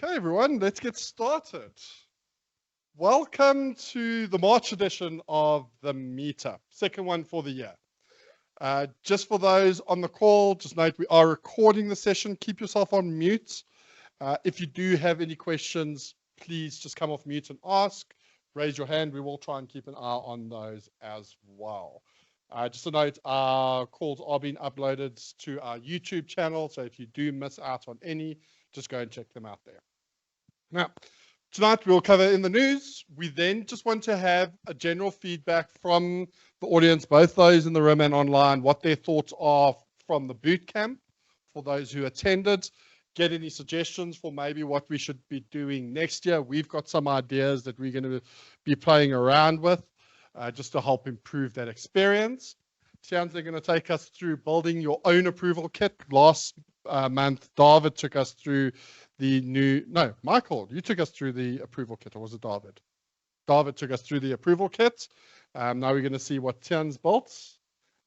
Okay, everyone, let's get started. Welcome to the March edition of the Meetup, second one for the year. Just for those on the call, just note we are recording the session. Keep yourself on mute. If you do have any questions, please just come off mute and ask. Raise your hand. We will try and keep an eye on those as well. Just a note, our calls are being uploaded to our YouTube channel, so if you do miss out on any, just go and check them out there. Now, tonight we'll cover in the news. We then just want to have a general feedback from the audience, both those in the room and online, what their thoughts are from the boot camp for those who attended. Get any suggestions for maybe what we should be doing next year. We've got some ideas that we're going to be playing around with just to help improve that experience. Tian's going to take us through building your own approval kit. Last month, David took us through Michael, you took us through the approval kit, or was it David? David took us through the approval kit. Now we're going to see what Tian's built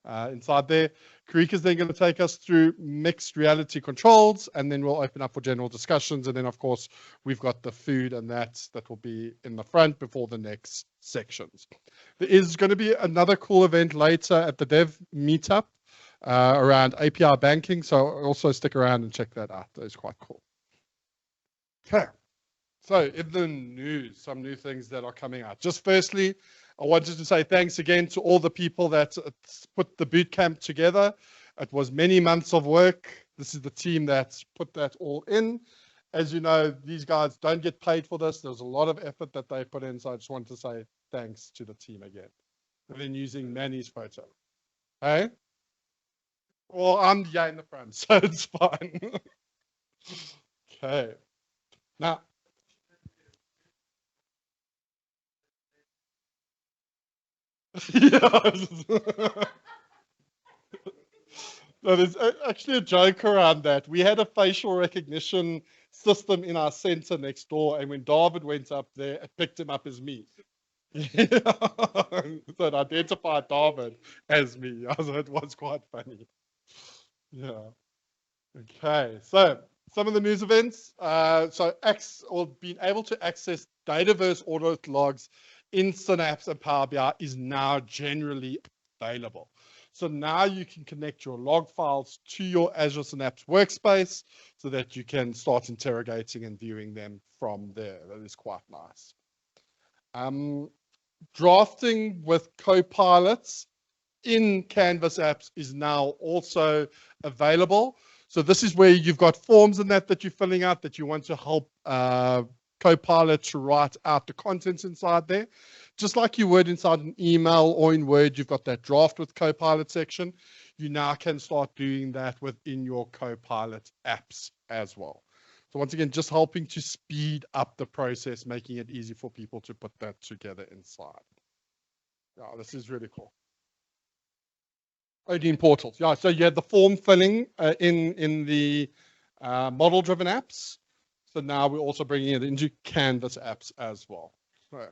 inside there. Karika's then going to take us through mixed reality controls, and then we'll open up for general discussions. And then, of course, we've got the food, and that will be in the front before the next sections. There is going to be another cool event later at the Dev Meetup around API banking, so also stick around and check that out. That is quite cool. Okay, so in the news, some new things that are coming out. Just firstly, I wanted to say thanks again to all the people that put the bootcamp together. It was many months of work. This is the team that's put that all in. As you know, these guys don't get paid for this. There's a lot of effort that they put in, so I just wanted to say thanks to the team again. And then using Manny's photo. Hey? Well, I'm in the front, so it's fine. Okay. Now, no, there's actually a joke around that. We had a facial recognition system in our center next door, and when David went up there, it picked him up as me. So it identified David as me. So it was quite funny. Yeah. Okay, so some of the news events. Being able to access Dataverse audit logs in Synapse and Power BI is now generally available. So now you can connect your log files to your Azure Synapse workspace so that you can start interrogating and viewing them from there. That is quite nice. Drafting with Copilots in Canvas apps is now also available. So this is where you've got forms in that you're filling out that you want to help Copilot to write out the contents inside there. Just like you would inside an email or in Word, you've got that draft with Copilot section. You now can start doing that within your Copilot apps as well. So once again, just helping to speed up the process, making it easy for people to put that together inside. Yeah, this is really cool. Only in portals. Yeah, so you had the form filling in the model-driven apps. So now we're also bringing it into Canvas apps as well. So,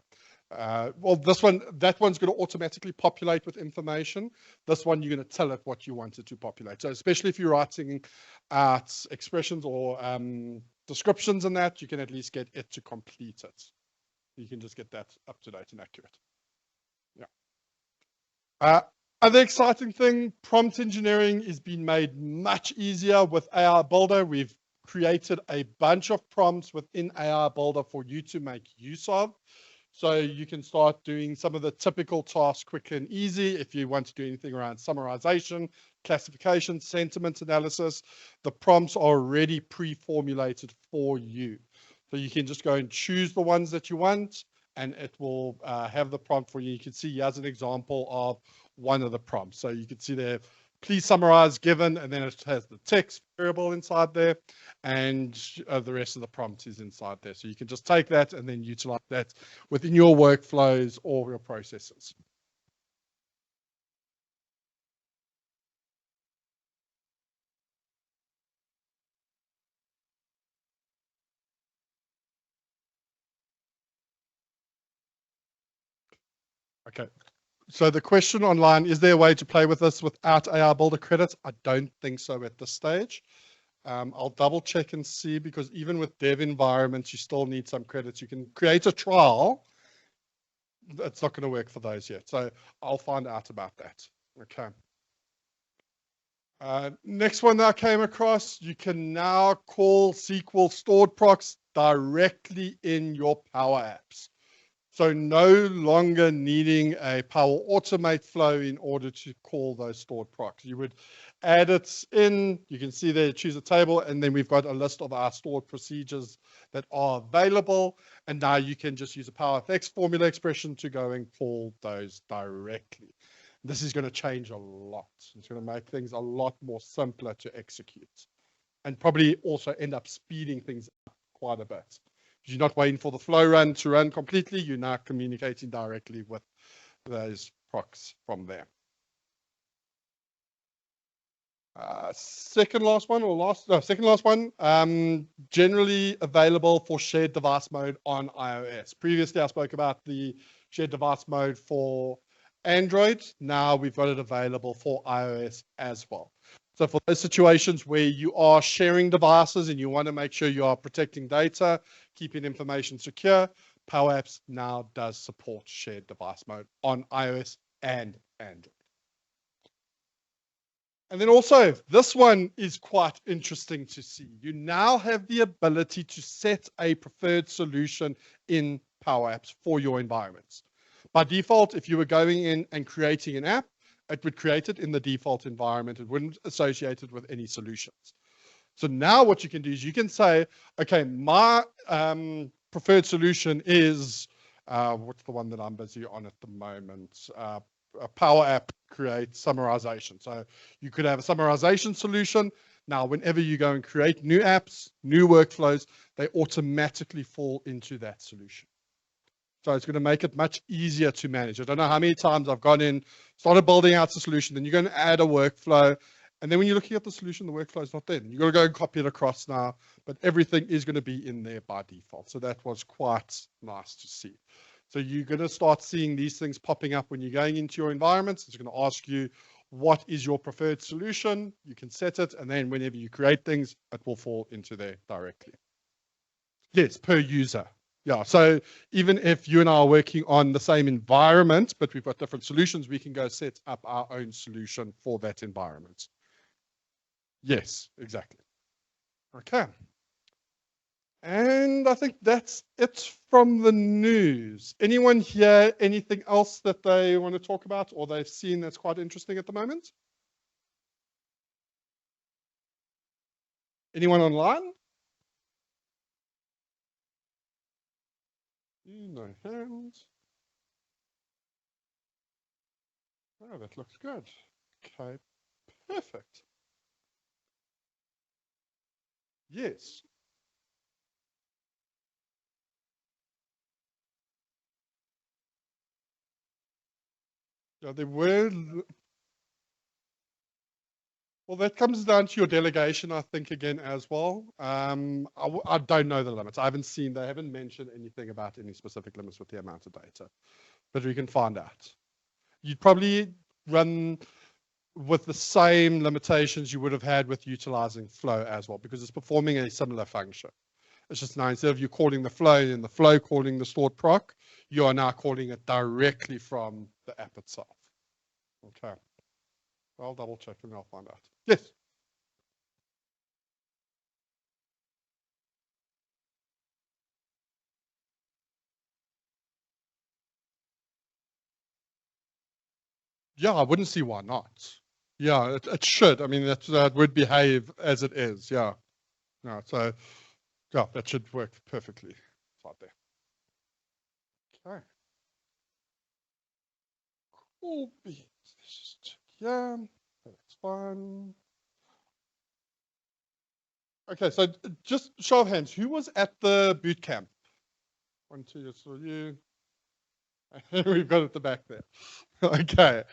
that one's going to automatically populate with information. This one, you're going to tell it what you want it to populate. So especially if you're writing out expressions or descriptions in that, you can at least get it to complete it. You can just get that up to date and accurate. Yeah. Other exciting thing, prompt engineering is being made much easier with AI Builder. We've created a bunch of prompts within AI Builder for you to make use of. So you can start doing some of the typical tasks quick and easy. If you want to do anything around summarization, classification, sentiment analysis, the prompts are already pre-formulated for you. So you can just go and choose the ones that you want, and it will have the prompt for you. You can see here's an example of one of the prompts. So you can see there, please summarize given, and then it has the text variable inside there, and the rest of the prompt is inside there. So you can just take that and then utilize that within your workflows or your processes. Okay. So the question online, is there a way to play with this without AI Builder credits? I don't think so at this stage. I'll double check and see, because even with dev environments, you still need some credits. You can create a trial. It's not going to work for those yet. So I'll find out about that. Okay. Next one that I came across, you can now call SQL stored procs directly in your Power Apps. So no longer needing a Power Automate flow in order to call those stored procs. You would add it in, you can see there, choose a table, and then we've got a list of our stored procedures that are available. And now you can just use a PowerFX formula expression to go and call those directly. This is going to change a lot. It's going to make things a lot more simpler to execute, and probably also end up speeding things up quite a bit. You're not waiting for the flow run to run completely. You're now communicating directly with those procs from there. Second last one, generally available for shared device mode on iOS. Previously, I spoke about the shared device mode for Android. Now we've got it available for iOS as well. So for those situations where you are sharing devices and you want to make sure you are protecting data, keeping information secure, Power Apps now does support shared device mode on iOS and Android. And then also, this one is quite interesting to see. You now have the ability to set a preferred solution in Power Apps for your environments. By default, if you were going in and creating an app, it would create it in the default environment. It wouldn't associate it with any solutions. So now what you can do is you can say, okay, my preferred solution is, what's the one that I'm busy on at the moment? A Power App create summarization. So you could have a summarization solution. Now, whenever you go and create new apps, new workflows, they automatically fall into that solution. So it's going to make it much easier to manage. I don't know how many times I've gone in, started building out the solution, then you're going to add a workflow. And then when you're looking at the solution, the workflow is not there. You've got to go and copy it across now, but everything is going to be in there by default. So that was quite nice to see. So you're going to start seeing these things popping up when you're going into your environments. It's going to ask you, what is your preferred solution? You can set it, and then whenever you create things, it will fall into there directly. Yes, per user. Yeah, so even if you and I are working on the same environment, but we've got different solutions, we can go set up our own solution for that environment. Yes, exactly. Okay. And I think that's it from the news. Anyone here, anything else that they want to talk about or they've seen that's quite interesting at the moment? Anyone online? No hands. Oh, that looks good. Okay, perfect. Yes. Yeah, there were. Well, that comes down to your delegation, I think, again, as well. I don't know the limits. I haven't seen, they haven't mentioned anything about any specific limits with the amount of data, but we can find out. You'd probably run with the same limitations you would have had with utilizing flow as well, because it's performing a similar function. It's just now, instead of you calling the flow and the flow calling the stored proc, you are now calling it directly from the app itself. Okay. I'll double check and I'll find out. Yes. Yeah, I wouldn't see why not. Yeah, it should. I mean, that would behave as it is. Yeah. No, so yeah, that should work perfectly. It's right there. Okay. Cool beans. Let's just check. Yeah, that's fine. Okay, so just show of hands, who was at the boot camp? 1, 2, just for you. We've got it at the back there. Okay.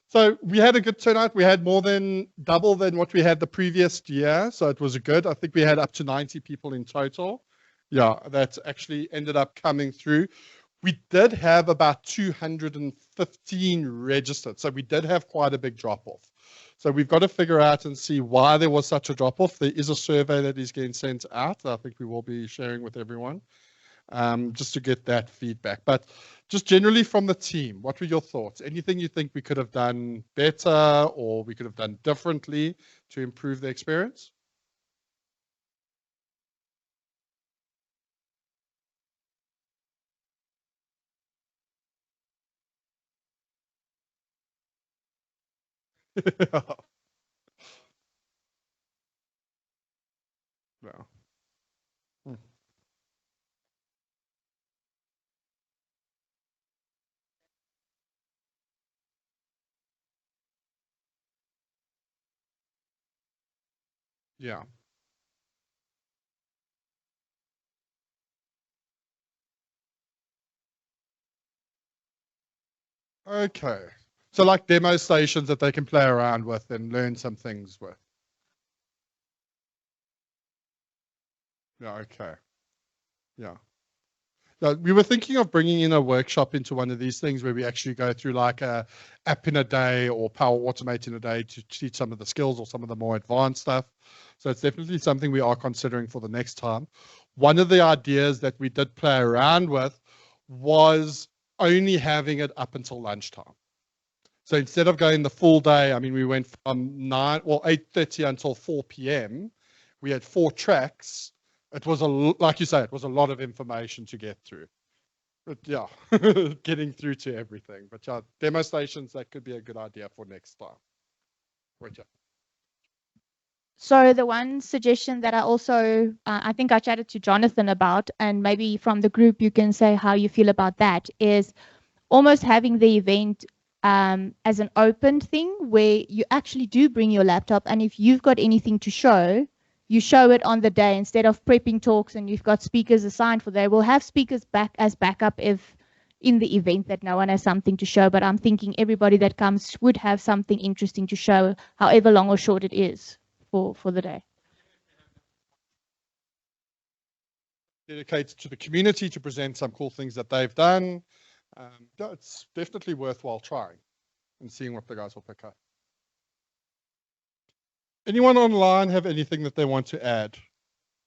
So we had a good turnout. We had more than double than what we had the previous year. So it was good. I think we had up to 90 people in total. Yeah, that actually ended up coming through. We did have about 250 15 registered. So we did have quite a big drop off. So we've got to figure out and see why there was such a drop off. There is a survey that is getting sent out. I think we will be sharing with everyone just to get that feedback. But just generally from the team, what were your thoughts? Anything you think we could have done better or we could have done differently to improve the experience? No. Hmm. Yeah. Okay. So like demo stations that they can play around with and learn some things with. Yeah, okay. Yeah. No, we were thinking of bringing in a workshop into one of these things where we actually go through like a app in a day or Power Automate in a day to teach some of the skills or some of the more advanced stuff. So it's definitely something we are considering for the next time. One of the ideas that we did play around with was only having it up until lunchtime. So instead of going the full day, I mean, we went from 8:30 until 4 p.m. We had 4 tracks. It was like you say, it was a lot of information to get through. But yeah, getting through to everything. But yeah, demo stations, that could be a good idea for next time. Right, yeah. So the one suggestion that I also, I think I chatted to Jonathan about, and maybe from the group you can say how you feel about that, is almost having the event as an open thing where you actually do bring your laptop, and if you've got anything to show, you show it on the day instead of prepping talks and you've got speakers assigned for that. We'll have speakers back as backup if in the event that no one has something to show, but I'm thinking everybody that comes would have something interesting to show, however long or short it is for the day. Dedicated to the community to present some cool things that they've done. Yeah, it's definitely worthwhile trying and seeing what the guys will pick up. Anyone online have anything that they want to add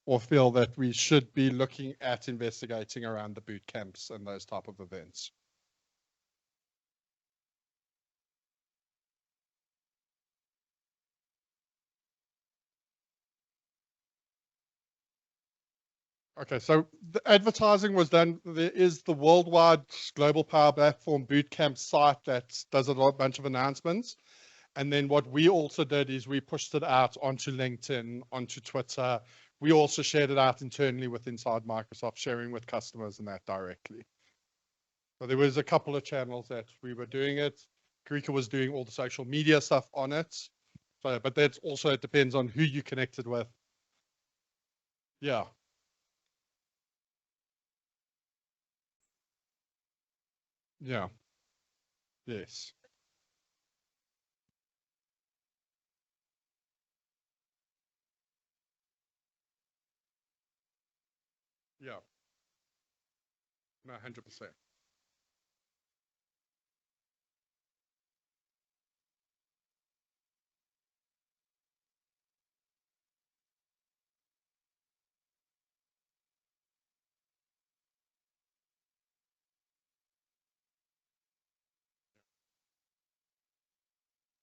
or feel that we should be looking at investigating around the boot camps and those type of events? Okay, so the advertising was done. There is the worldwide global power platform bootcamp site that does a bunch of announcements. And then what we also did is we pushed it out onto LinkedIn, onto Twitter. We also shared it out internally with inside Microsoft, sharing with customers and that directly. So there was a couple of channels that we were doing it. Karika was doing all the social media stuff on it. So, but that's also, it depends on who you connected with. Yeah. Yeah. Yes. Yeah. No, 100%.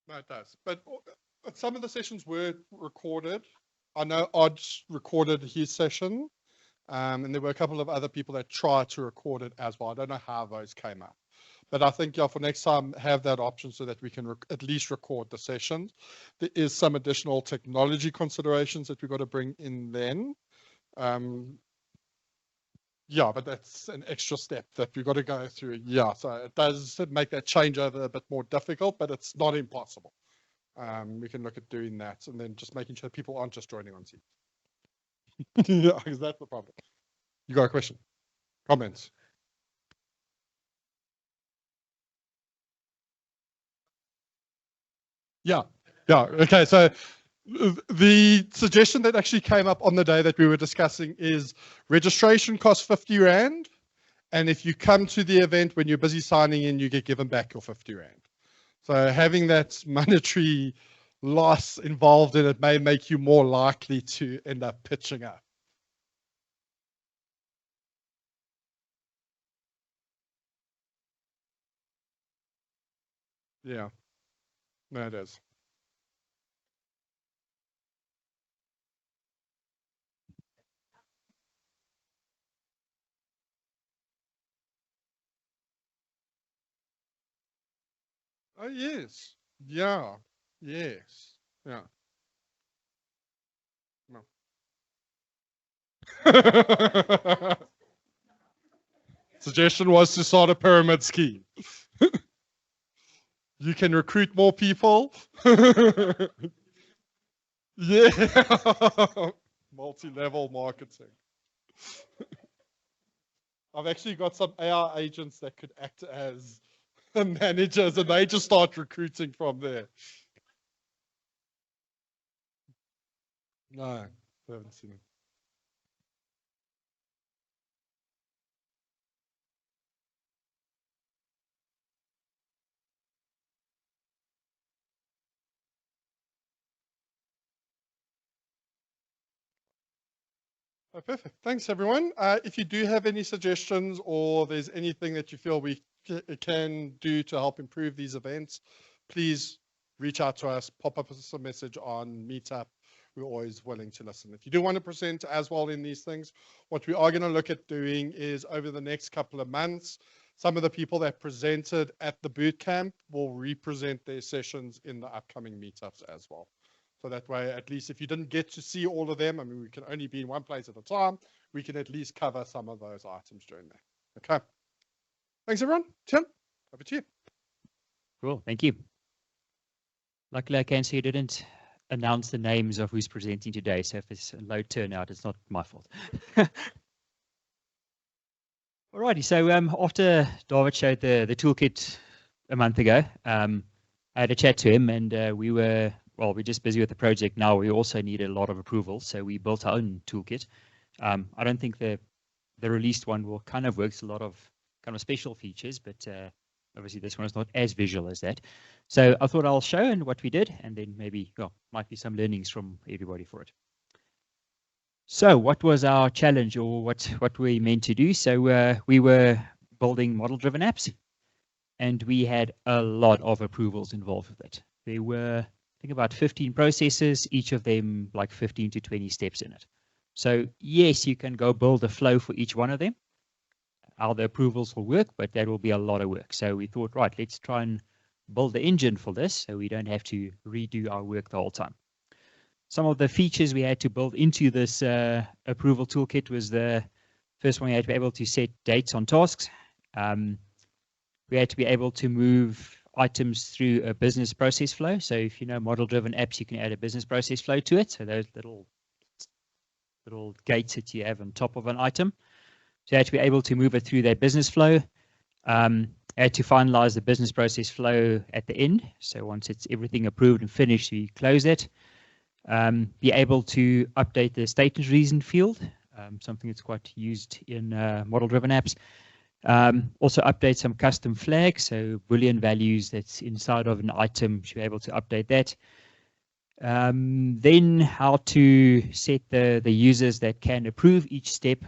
No, it does. But some of the sessions were recorded. I know Odds recorded his session, and there were a couple of other people that tried to record it as well. I don't know how those came out. But I think, yeah, for next time, have that option so that we can at least record the sessions. There is some additional technology considerations that we've got to bring in then. Yeah, but that's an extra step that we've got to go through. Yeah, so it does make that changeover a bit more difficult, but it's not impossible. We can look at doing that and then just making sure people aren't just joining on Teams. Yeah, because that's the problem. You got a question? Comments? Yeah. Yeah. Okay. So the suggestion that actually came up on the day that we were discussing is registration costs 50 Rand And if you come to the event when you're busy signing in, you get given back your 50 Rand. So having that monetary loss involved in it may make you more likely to end up pitching up. Yeah, no, it is. Oh, yes. Yeah. Yes. Yeah. No. Suggestion was to start a pyramid scheme. You can recruit more people. Yeah. Multi-level marketing. I've actually got some AI agents that could act as managers, and they just start recruiting from there. No, I haven't seen it. Oh, perfect. Thanks, everyone. If you do have any suggestions or there's anything that you feel we can do to help improve these events, please reach out to us, pop up us a message on Meetup. We're always willing to listen. If you do want to present as well in these things, what we are going to look at doing is over the next couple of months, some of the people that presented at the boot camp will represent their sessions in the upcoming meetups as well. So that way, at least if you didn't get to see all of them, I mean, we can only be in one place at a time, we can at least cover some of those items during that. Okay. Thanks, everyone. Tim, over to you. Cool, thank you. Luckily, I can see you didn't announce the names of who's presenting today, so if it's a low turnout, it's not my fault. Alrighty, so after David showed the toolkit a month ago, I had a chat to him, and we're just busy with the project now. We also need a lot of approval, so we built our own toolkit. I don't think the released one will kind of works a lot of kind of special features, but obviously this one is not as visual as that. So I thought I'll show and what we did, and then maybe might be some learnings from everybody for it. So what was our challenge, or what we meant to do? So we were building model-driven apps, and we had a lot of approvals involved with it. There were, I think, about 15 processes, each of them like 15 to 20 steps in it. So yes, you can go build a flow for each one of them, how the approvals will work, but that will be a lot of work. So we thought, right, let's try and build the engine for this so we don't have to redo our work the whole time. Some of the features we had to build into this approval toolkit was the first one. We had to be able to set dates on tasks. We had to be able to move items through a business process flow. So if you know model-driven apps, you can add a business process flow to it. So those little gates that you have on top of an item. So you had to be able to move it through that business flow. I had to finalize the business process flow at the end. So once it's everything approved and finished, you close it. Be able to update the statement reason field, something that's quite used in model-driven apps. Also update some custom flags, so Boolean values that's inside of an item, should be able to update that. Then how to set the users that can approve each step.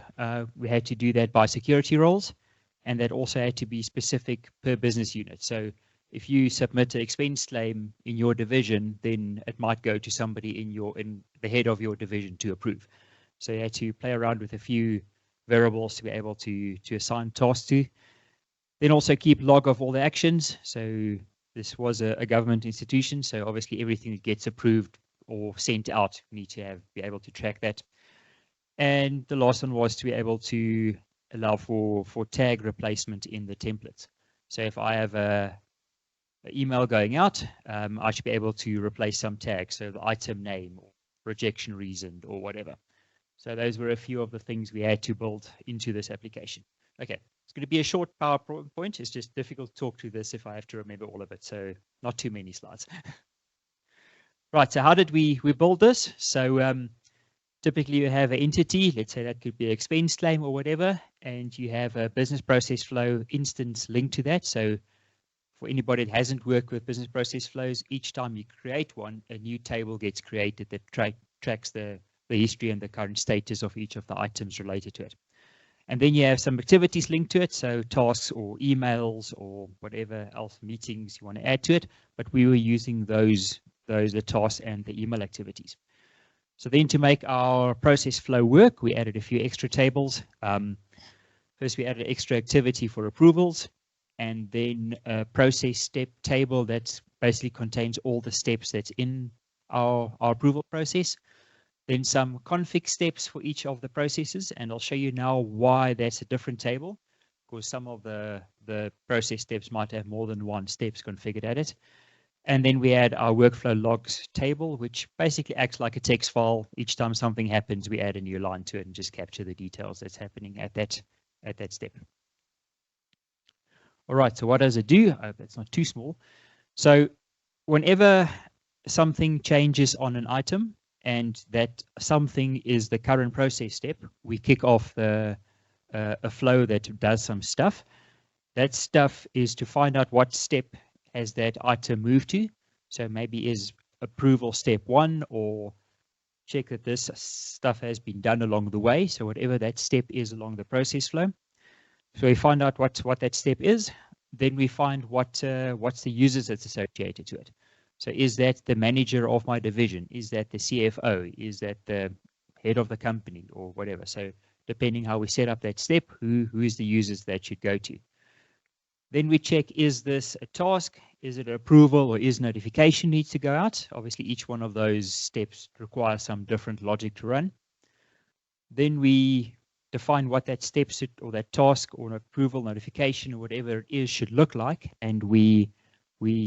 We had to do that by security roles, and that also had to be specific per business unit. So if you submit an expense claim in your division, then it might go to somebody in the head of your division to approve. So you had to play around with a few variables to be able to assign tasks to. Then also keep log of all the actions. So this was a government institution, so obviously everything that gets approved or sent out, we need to be able to track that. And the last one was to be able to allow for tag replacement in the templates. So if I have an email going out, I should be able to replace some tags, so the item name or rejection reason or whatever. So those were a few of the things we had to build into this application. Okay, it's going to be a short PowerPoint. It's just difficult to talk to this if I have to remember all of it, so not too many slides. Right, so how did we build this? So Typically, you have an entity, let's say that could be an expense claim or whatever, and you have a business process flow instance linked to that. So for anybody that hasn't worked with business process flows, each time you create one, a new table gets created that tracks the history and the current status of each of the items related to it. And then you have some activities linked to it, so tasks or emails or whatever else, meetings you want to add to it. But we were using the tasks and the email activities. So then to make our process flow work, we added a few extra tables. First, we added extra activity for approvals, and then a process step table that basically contains all the steps that's in our approval process. Then some config steps for each of the processes, and I'll show you now why that's a different table, because some of the process steps might have more than one steps configured at it. And then we add our workflow logs table, which basically acts like a text file. Each time something happens, we add a new line to it and just capture the details that's happening at that step. All right, so what does it do? I hope that's not too small. So whenever something changes on an item and that something is the current process step, we kick off a flow that does some stuff. That stuff is to find out what step has that item moved to. So maybe is approval step 1, or check that this stuff has been done along the way. So whatever that step is along the process flow. So we find out what that step is. Then we find what's the users that's associated to it. So is that the manager of my division? Is that the CFO? Is that the head of the company or whatever? So depending how we set up that step, who is the users that should go to? Then we check, is this a task? Is it an approval, or is notification needs to go out? Obviously, each one of those steps requires some different logic to run. Then we define what that step or that task or an approval, notification, or whatever it is should look like, and we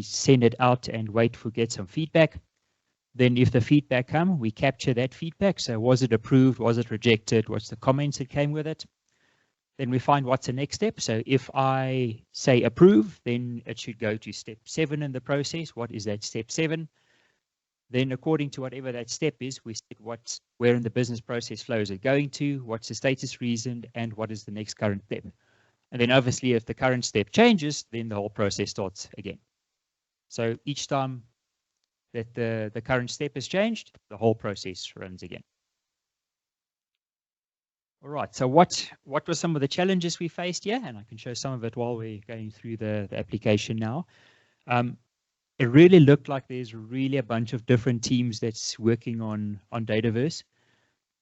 send it out and wait for get some feedback. Then if the feedback comes, we capture that feedback. So was it approved? Was it rejected? What's the comments that came with it? Then we find what's the next step. So if I say approve, then it should go to step 7 in the process. What is that step 7? Then according to whatever that step is, we set where in the business process flow is it going to, what's the status reason, and what is the next current step. And then obviously if the current step changes, then the whole process starts again. So each time that the current step has changed, the whole process runs again. All right, so what were some of the challenges we faced here? And I can show some of it while we're going through the application now. It really looked like there's really a bunch of different teams that's working on Dataverse.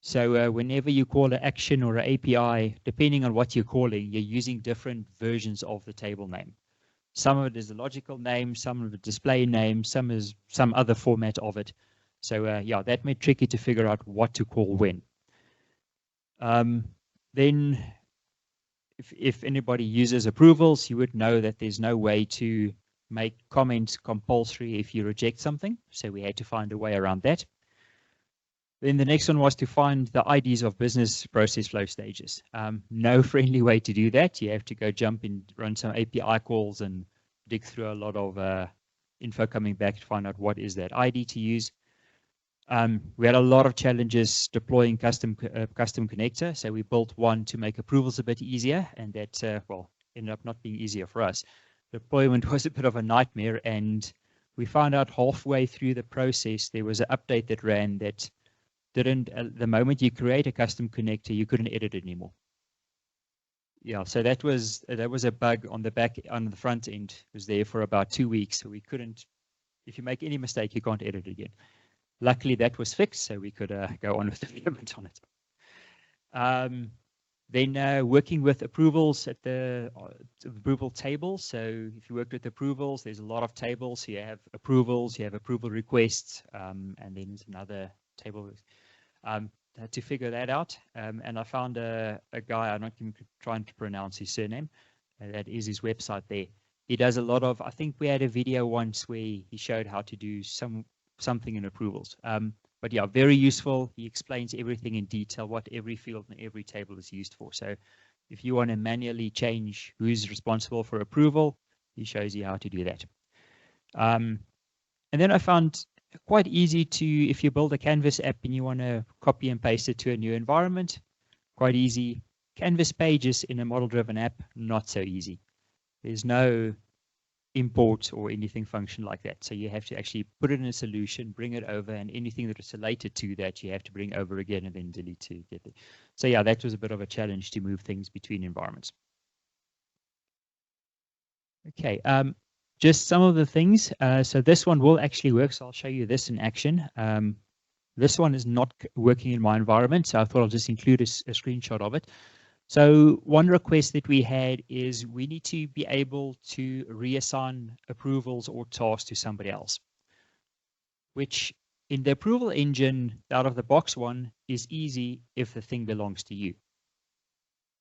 So whenever you call an action or an API, depending on what you're calling, you're using different versions of the table name. Some of it is a logical name, some of it display name, some is some other format of it. So yeah, that made it tricky to figure out what to call when. Then if anybody uses approvals, you would know that there's no way to make comments compulsory if you reject something. So we had to find a way around that. Then the next one was to find the IDs of business process flow stages. No friendly way to do that. You have to go jump and run some API calls and dig through a lot of info coming back to find out what is that ID to use. We had a lot of challenges deploying custom connector. So we built one to make approvals a bit easier, and that well, ended up not being easier for us. Deployment was a bit of a nightmare, and we found out halfway through the process there was an update that ran that didn't, the moment you create a custom connector, you couldn't edit it anymore. Yeah, so that was a bug on the front end. It was there for about 2 weeks, so we couldn't. If you make any mistake, you can't edit it again. Luckily, that was fixed, so we could go on with development on it. Then working with approvals at the approval table. So if you worked with approvals, there's a lot of tables. So you have approvals, you have approval requests, and then there's another table. Had to figure that out. And I found a guy, I'm not even trying to pronounce his surname. That is his website there. He does a lot of, I think we had a video once where he showed how to do something in approvals. But yeah, very useful. He explains everything in detail, what every field and every table is used for. So if you want to manually change who's responsible for approval, he shows you how to do that. And then I found quite easy to, if you build a Canvas app and you want to copy and paste it to a new environment, quite easy. Canvas pages in a model-driven app, not so easy. There's no import or anything function like that. So you have to actually put it in a solution, bring it over, and anything that is related to that you have to bring over again and then delete to get it. So yeah, that was a bit of a challenge to move things between environments. Okay, just some of the things. So this one will actually work. So I'll show you this in action. This one is not working in my environment, so I thought I'll just include a screenshot of it. So one request that we had is we need to be able to reassign approvals or tasks to somebody else, which in the approval engine, out of the box one is easy if the thing belongs to you.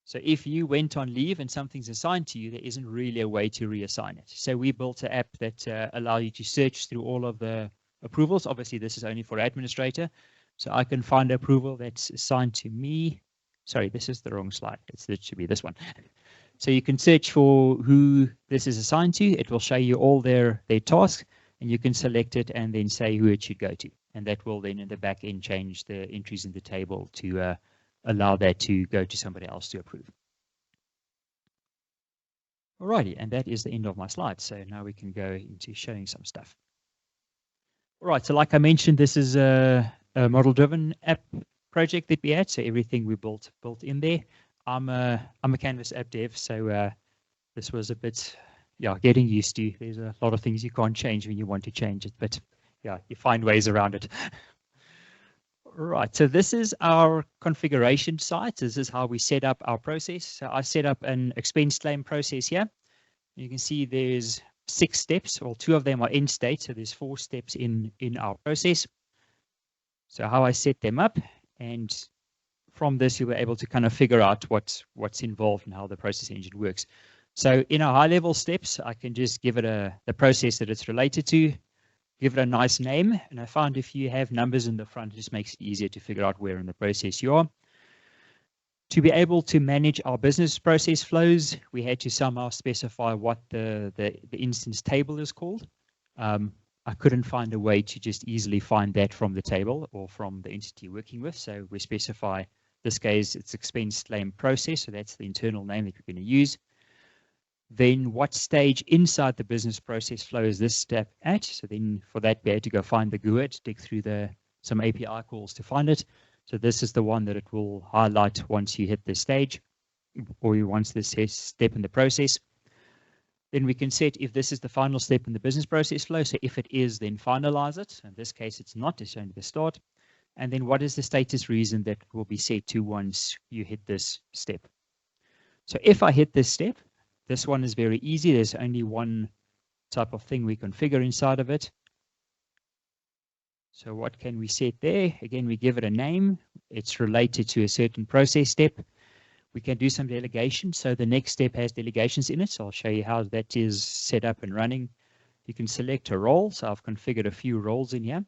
So if you went on leave and something's assigned to you, there isn't really a way to reassign it. So we built an app that allows you to search through all of the approvals. Obviously, this is only for administrator. So I can find approval that's assigned to me. Sorry, this is the wrong slide. It should be this one. So you can search for who this is assigned to. It will show you all their tasks, and you can select it and then say who it should go to. And that will then in the back end change the entries in the table to allow that to go to somebody else to approve. Alrighty, and that is the end of my slides. So now we can go into showing some stuff. All right, so like I mentioned, this is a model-driven app project that we had. So everything we built in there. I'm a Canvas app dev, so this was a bit, yeah, getting used to. There's a lot of things you can't change when you want to change it, but yeah, you find ways around it. Right, so this is our configuration site. This is how we set up our process. So I set up an expense claim process here. You can see there's 6 steps, well, 2 of them are end state, so there's 4 steps in our process. So how I set them up, and from this you were able to kind of figure out what's involved and how the process engine works. So in our high-level steps, I can just give it the process that it's related to, give it a nice name, and I found if you have numbers in the front, it just makes it easier to figure out where in the process you are. To be able to manage our business process flows, we had to somehow specify what the instance table is called. I couldn't find a way to just easily find that from the table or from the entity you're working with, so we specify, this case, it's expense claim process, so that's the internal name that we're going to use. Then what stage inside the business process flow is this step at? So then for that, we had to go find the GUID, dig through some API calls to find it. So this is the one that it will highlight once you hit this stage, or once this step in the process. Then we can set if this is the final step in the business process flow. So if it is, then finalize it. In this case, it's not, it's only the start. And then what is the status reason that will be set to once you hit this step? So if I hit this step, this one is very easy. There's only one type of thing we configure inside of it. So what can we set there? Again, we give it a name. It's related to a certain process step. We can do some delegation. So the next step has delegations in it. So I'll show you how that is set up and running. You can select a role. So I've configured a few roles in here.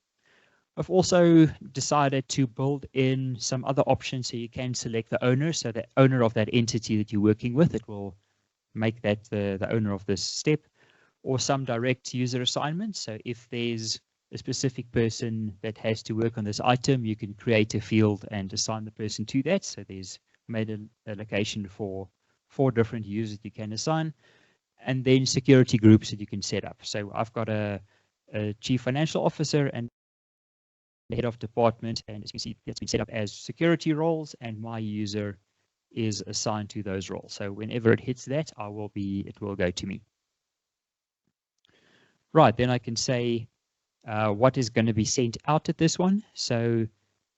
I've also decided to build in some other options so you can select the owner. So the owner of that entity that you're working with, it will make that the owner of this step, or some direct user assignments. So if there's a specific person that has to work on this item, you can create a field and assign the person to that. So there's made an allocation for 4 different users you can assign, and then security groups that you can set up. So I've got a chief financial officer and the head of department, and as you can see, it's been set up as security roles, and my user is assigned to those roles. So whenever it hits that, it will go to me. Right, then I can say what is going to be sent out at this one. So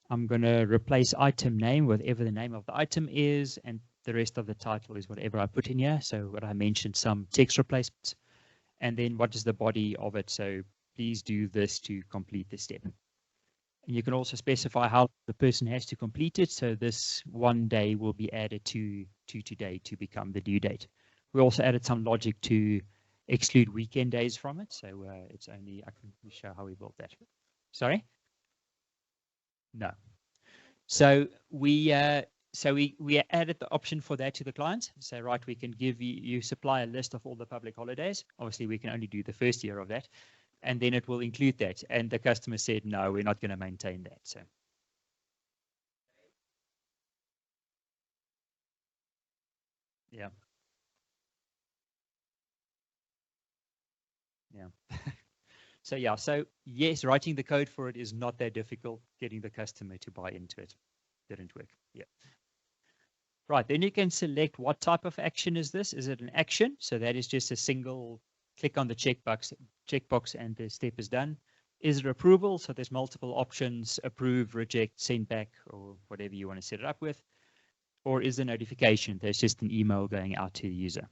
I'm going to replace item name with whatever the name of the item is, and the rest of the title is whatever I put in here. So what I mentioned, some text replacements, and then what is the body of it. So please do this to complete the step. And you can also specify how the person has to complete it. So this one day will be added to today to become the due date. We also added some logic to exclude weekend days from it. So it's only, I can show how we built that. Sorry? No. So we added the option for that to the client. So right, we can give you supply a list of all the public holidays. Obviously, we can only do the first year of that. and then it will include that. And the customer said, no, we're not going to maintain that. So yeah. Yeah. So yeah, so yes, writing the code for it is not that difficult. Getting the customer to buy into it didn't work. Yeah. Right, then you can select what type of action is this. Is it an action? So that is just a single click on the checkbox and the step is done. Is it approval? So there's multiple options: approve, reject, send back, or whatever you want to set it up with. Or is the notification? There's just an email going out to the user.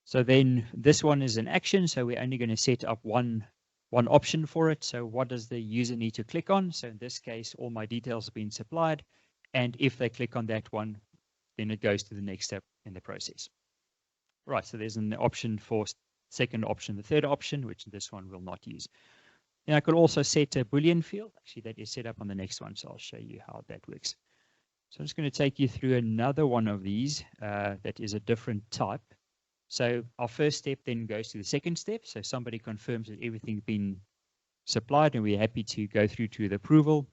So then this one is an action. So we're only going to set up one option for it. So what does the user need to click on? So in this case, all my details have been supplied. And if they click on that one, then it goes to the next step in the process. Right, so there's an option for second option, the third option, which this one will not use. And I could also set a Boolean field. Actually, that is set up on the next one, so I'll show you how that works. So I'm just going to take you through another one of these that is a different type. So our first step then goes to the second step. So somebody confirms that everything's been supplied and we're happy to go through to the approval.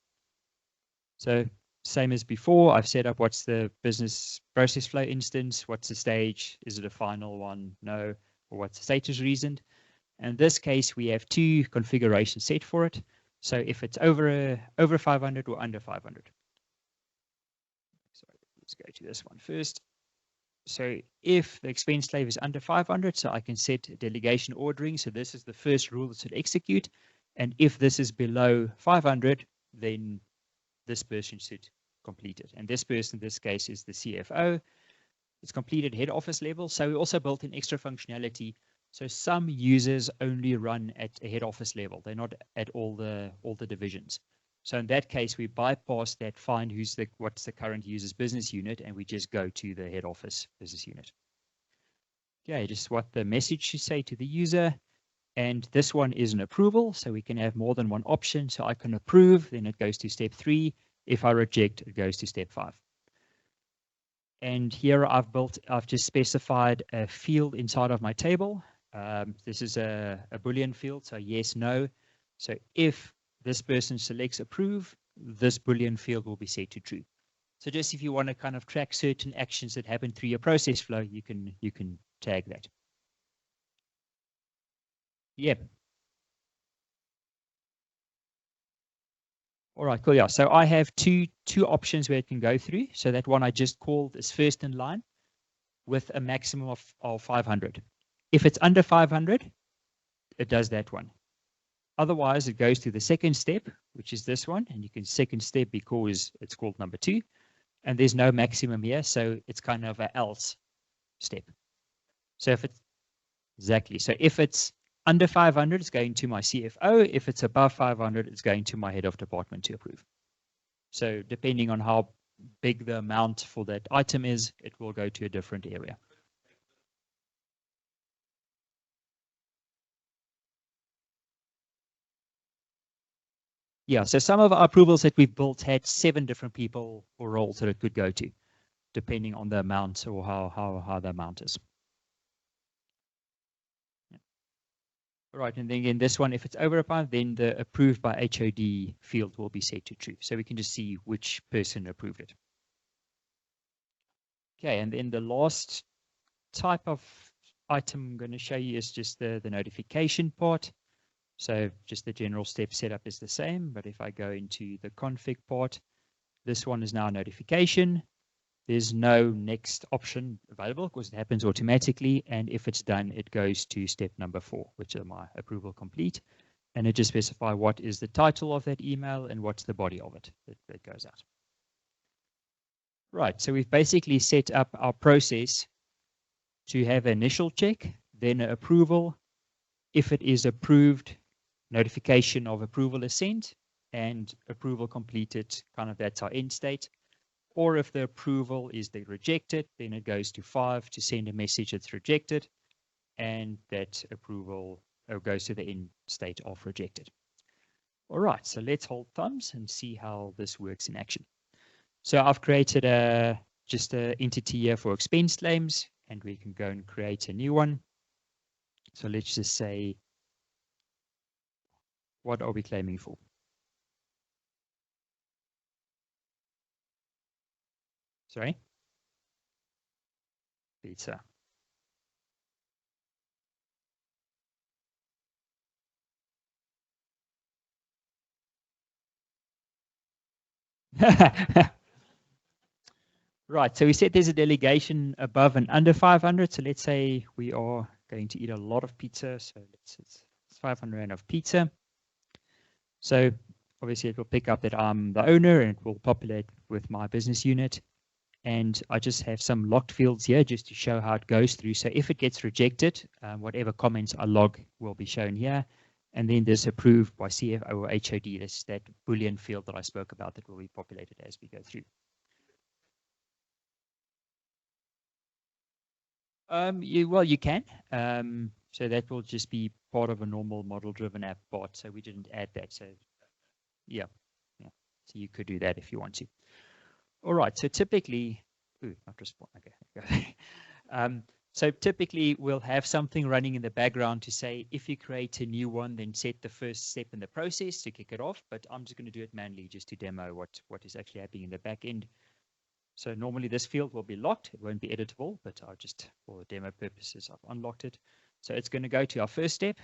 So same as before, I've set up what's the business process flow instance, what's the stage, is it a final one, no, or what's the status reasoned. And in this case, we have two configurations set for it. So if it's over 500 or under 500. So let's go to this one first. So if the expense slave is under 500, so I can set delegation ordering. So this is the first rule that should execute. And if this is below 500, then this person should complete it. And this person, in this case, is the CFO. It's completed head office level. So we also built in extra functionality. So some users only run at a head office level. They're not at all the divisions. So in that case, we bypass that, find what's the current user's business unit, and we just go to the head office business unit. Okay, just what the message should say to the user. And this one is an approval, so we can have more than one option. So I can approve, then it goes to step 3. If I reject, it goes to step 5. And here I've just specified a field inside of my table. This is a Boolean field, so yes, no. So if this person selects approve, this Boolean field will be set to true. So just if you want to kind of track certain actions that happen through your process flow, you can tag that. Yep. All right, cool. Yeah. So I have two options where it can go through. So that one I just called is first in line with a maximum of 500. If it's under 500, it does that one. Otherwise, it goes to the second step, which is this one. And you can second step because it's called number 2. And there's no maximum here. So it's kind of an else step. So if it's exactly. So if it's under 500, it's going to my CFO. If it's above 500, it's going to my head of department to approve. So depending on how big the amount for that item is, it will go to a different area. Yeah, so some of our approvals that we've built had 7 different people or roles that it could go to, depending on the amount or how the amount is. Yeah. Right, and then again, this one, if it's over a pound, then the approved by HOD field will be set to true. So we can just see which person approved it. Okay, and then the last type of item I'm going to show you is just the notification part. So just the general step setup is the same, but if I go into the config part, this one is now a notification. There's no next option available because it happens automatically. And if it's done, it goes to step number 4, which is my approval complete. And it just specifies what is the title of that email and what's the body of it that goes out. Right, so we've basically set up our process to have an initial check, then an approval. If it is approved, notification of approval is sent, and approval completed, kind of that's our end state. Or if the approval is rejected, then it goes to 5 to send a message that's rejected, and that approval goes to the end state of rejected. All right, so let's hold thumbs and see how this works in action. So I've created just an entity here for expense claims, and we can go and create a new one. So let's just say What are we claiming for? Sorry? Pizza. Right, so we said there's a delegation above and under 500. So let's say we are going to eat a lot of pizza. So it's 500 Rand of pizza. So obviously it will pick up that I'm the owner and it will populate with my business unit. And I just have some locked fields here just to show how it goes through. So if it gets rejected, whatever comments I log will be shown here. And then this approved by CFO or HOD, that's that Boolean field that I spoke about that will be populated as we go through. You can. So that will just be part of a normal model-driven app bot. So we didn't add that. So yeah. So you could do that if you want to. All right. So typically, not respond. Okay. So typically we'll have something running in the background to say, if you create a new one, then set the first step in the process to kick it off. But I'm just going to do it manually just to demo what is actually happening in the back end. So normally this field will be locked. It won't be editable, but I'll just, for the demo purposes, I've unlocked it. So it's going to go to our first step,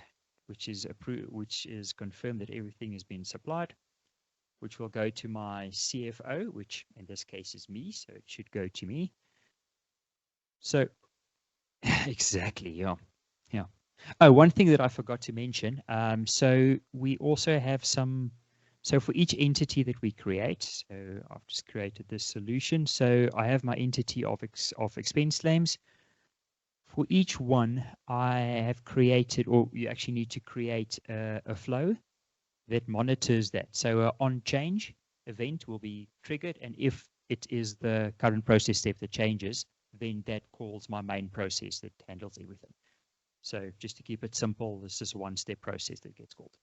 which is confirm that everything has been supplied, which will go to my CFO, which in this case is me. So it should go to me. So exactly, yeah. Oh, one thing that I forgot to mention. So we also have some. So for each entity that we create, so I've just created this solution. So I have my entity of expense claims. For each one, I have created, or you actually need to create a flow that monitors that. So on change event will be triggered, and if it is the current process step that changes, then that calls my main process that handles everything. So just to keep it simple, this is a one-step process that gets called.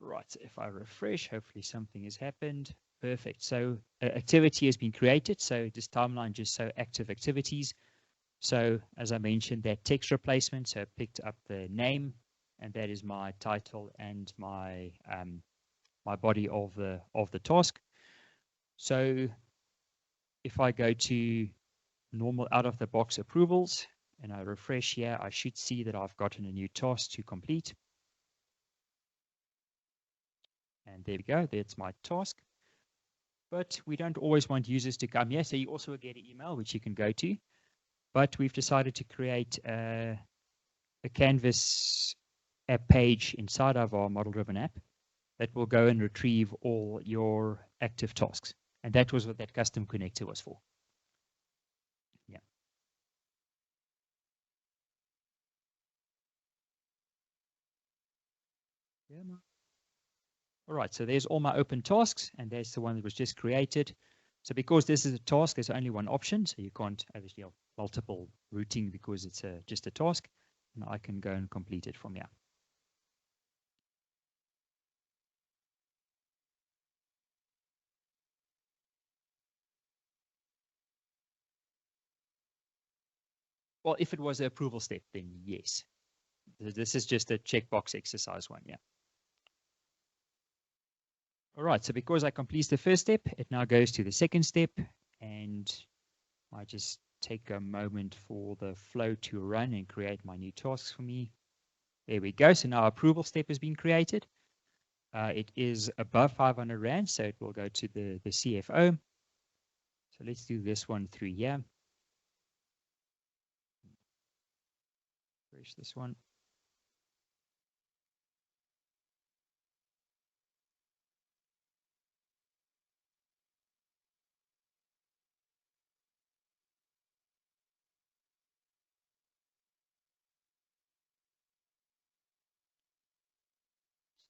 Right, so if I refresh, hopefully something has happened. Perfect. So activity has been created. So this timeline just show active activities. So as I mentioned, that text replacement, so I picked up the name, and that is my title and my my body of the task. So if I go to normal out-of-the-box approvals and I refresh here, I should see that I've gotten a new task to complete. And there we go, that's my task. But we don't always want users to come here, so you also get an email which you can go to. But we've decided to create a Canvas app page inside of our model-driven app that will go and retrieve all your active tasks. And that was what that custom connector was for. Yeah. All right, so there's all my open tasks, and there's the one that was just created. So because this is a task, there's only one option, so you can't obviously have multiple routing because it's just a task, and I can go and complete it from here. Well, if it was an approval step, then yes. This is just a checkbox exercise one, yeah. All right, so because I complete the first step, it now goes to the second step, and I just take a moment for the flow to run and create my new tasks for me. There we go. So now approval step has been created. It is above 500 Rand, so it will go to the CFO. So let's do this one through here. Refresh this one.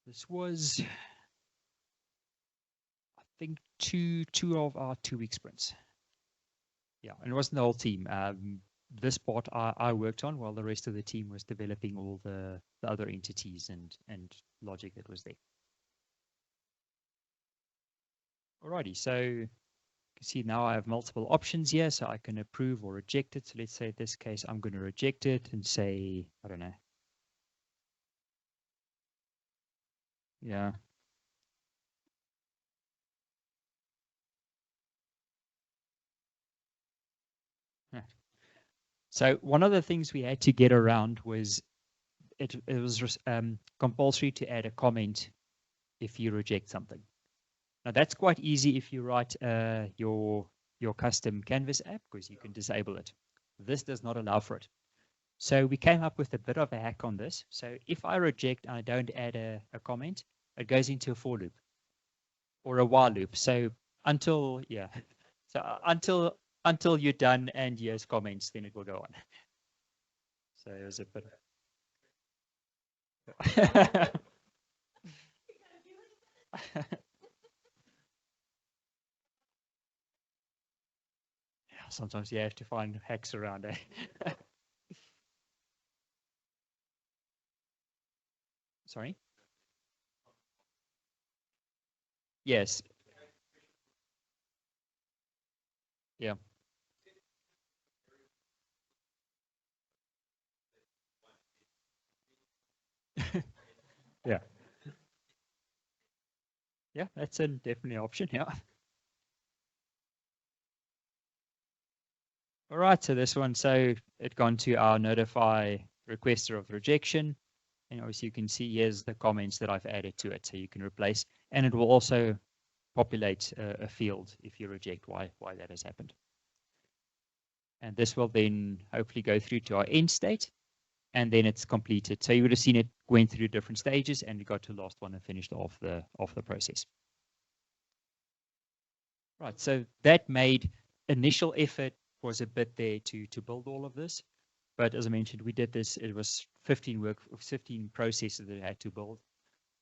This was, I think, two of our 2-week sprints. Yeah, and it wasn't the whole team. This part I worked on while the rest of the team was developing all the other entities and logic that was there. Alrighty, so you can see now I have multiple options here, so I can approve or reject it. So let's say in this case, I'm going to reject it and say, I don't know, Yeah. Yeah. So one of the things we had to get around was it was compulsory to add a comment if you reject something. Now that's quite easy if you write your custom Canvas app, because you can disable it. This does not allow for it. So we came up with a bit of a hack on this. So if I reject and I don't add a comment, it goes into a for loop or a while loop. So until, yeah, so until you're done and yes comments, then it will go on. So it was a bit. Sometimes you have to find hacks around it. Sorry? Yes. Yeah. Yeah. Yeah, that's a definitely option. Yeah. All right. So this one, so it gone to our notify requester of rejection. And obviously you can see here's the comments that I've added to it. So you can replace, and it will also populate a field if you reject why that has happened. And this will then hopefully go through to our end state, and then it's completed. So you would have seen it went through different stages and we got to the last one and finished off the process. Right. So that made initial effort was a bit there to build all of this. But as I mentioned, we did this, it was 15 processes that I had to build.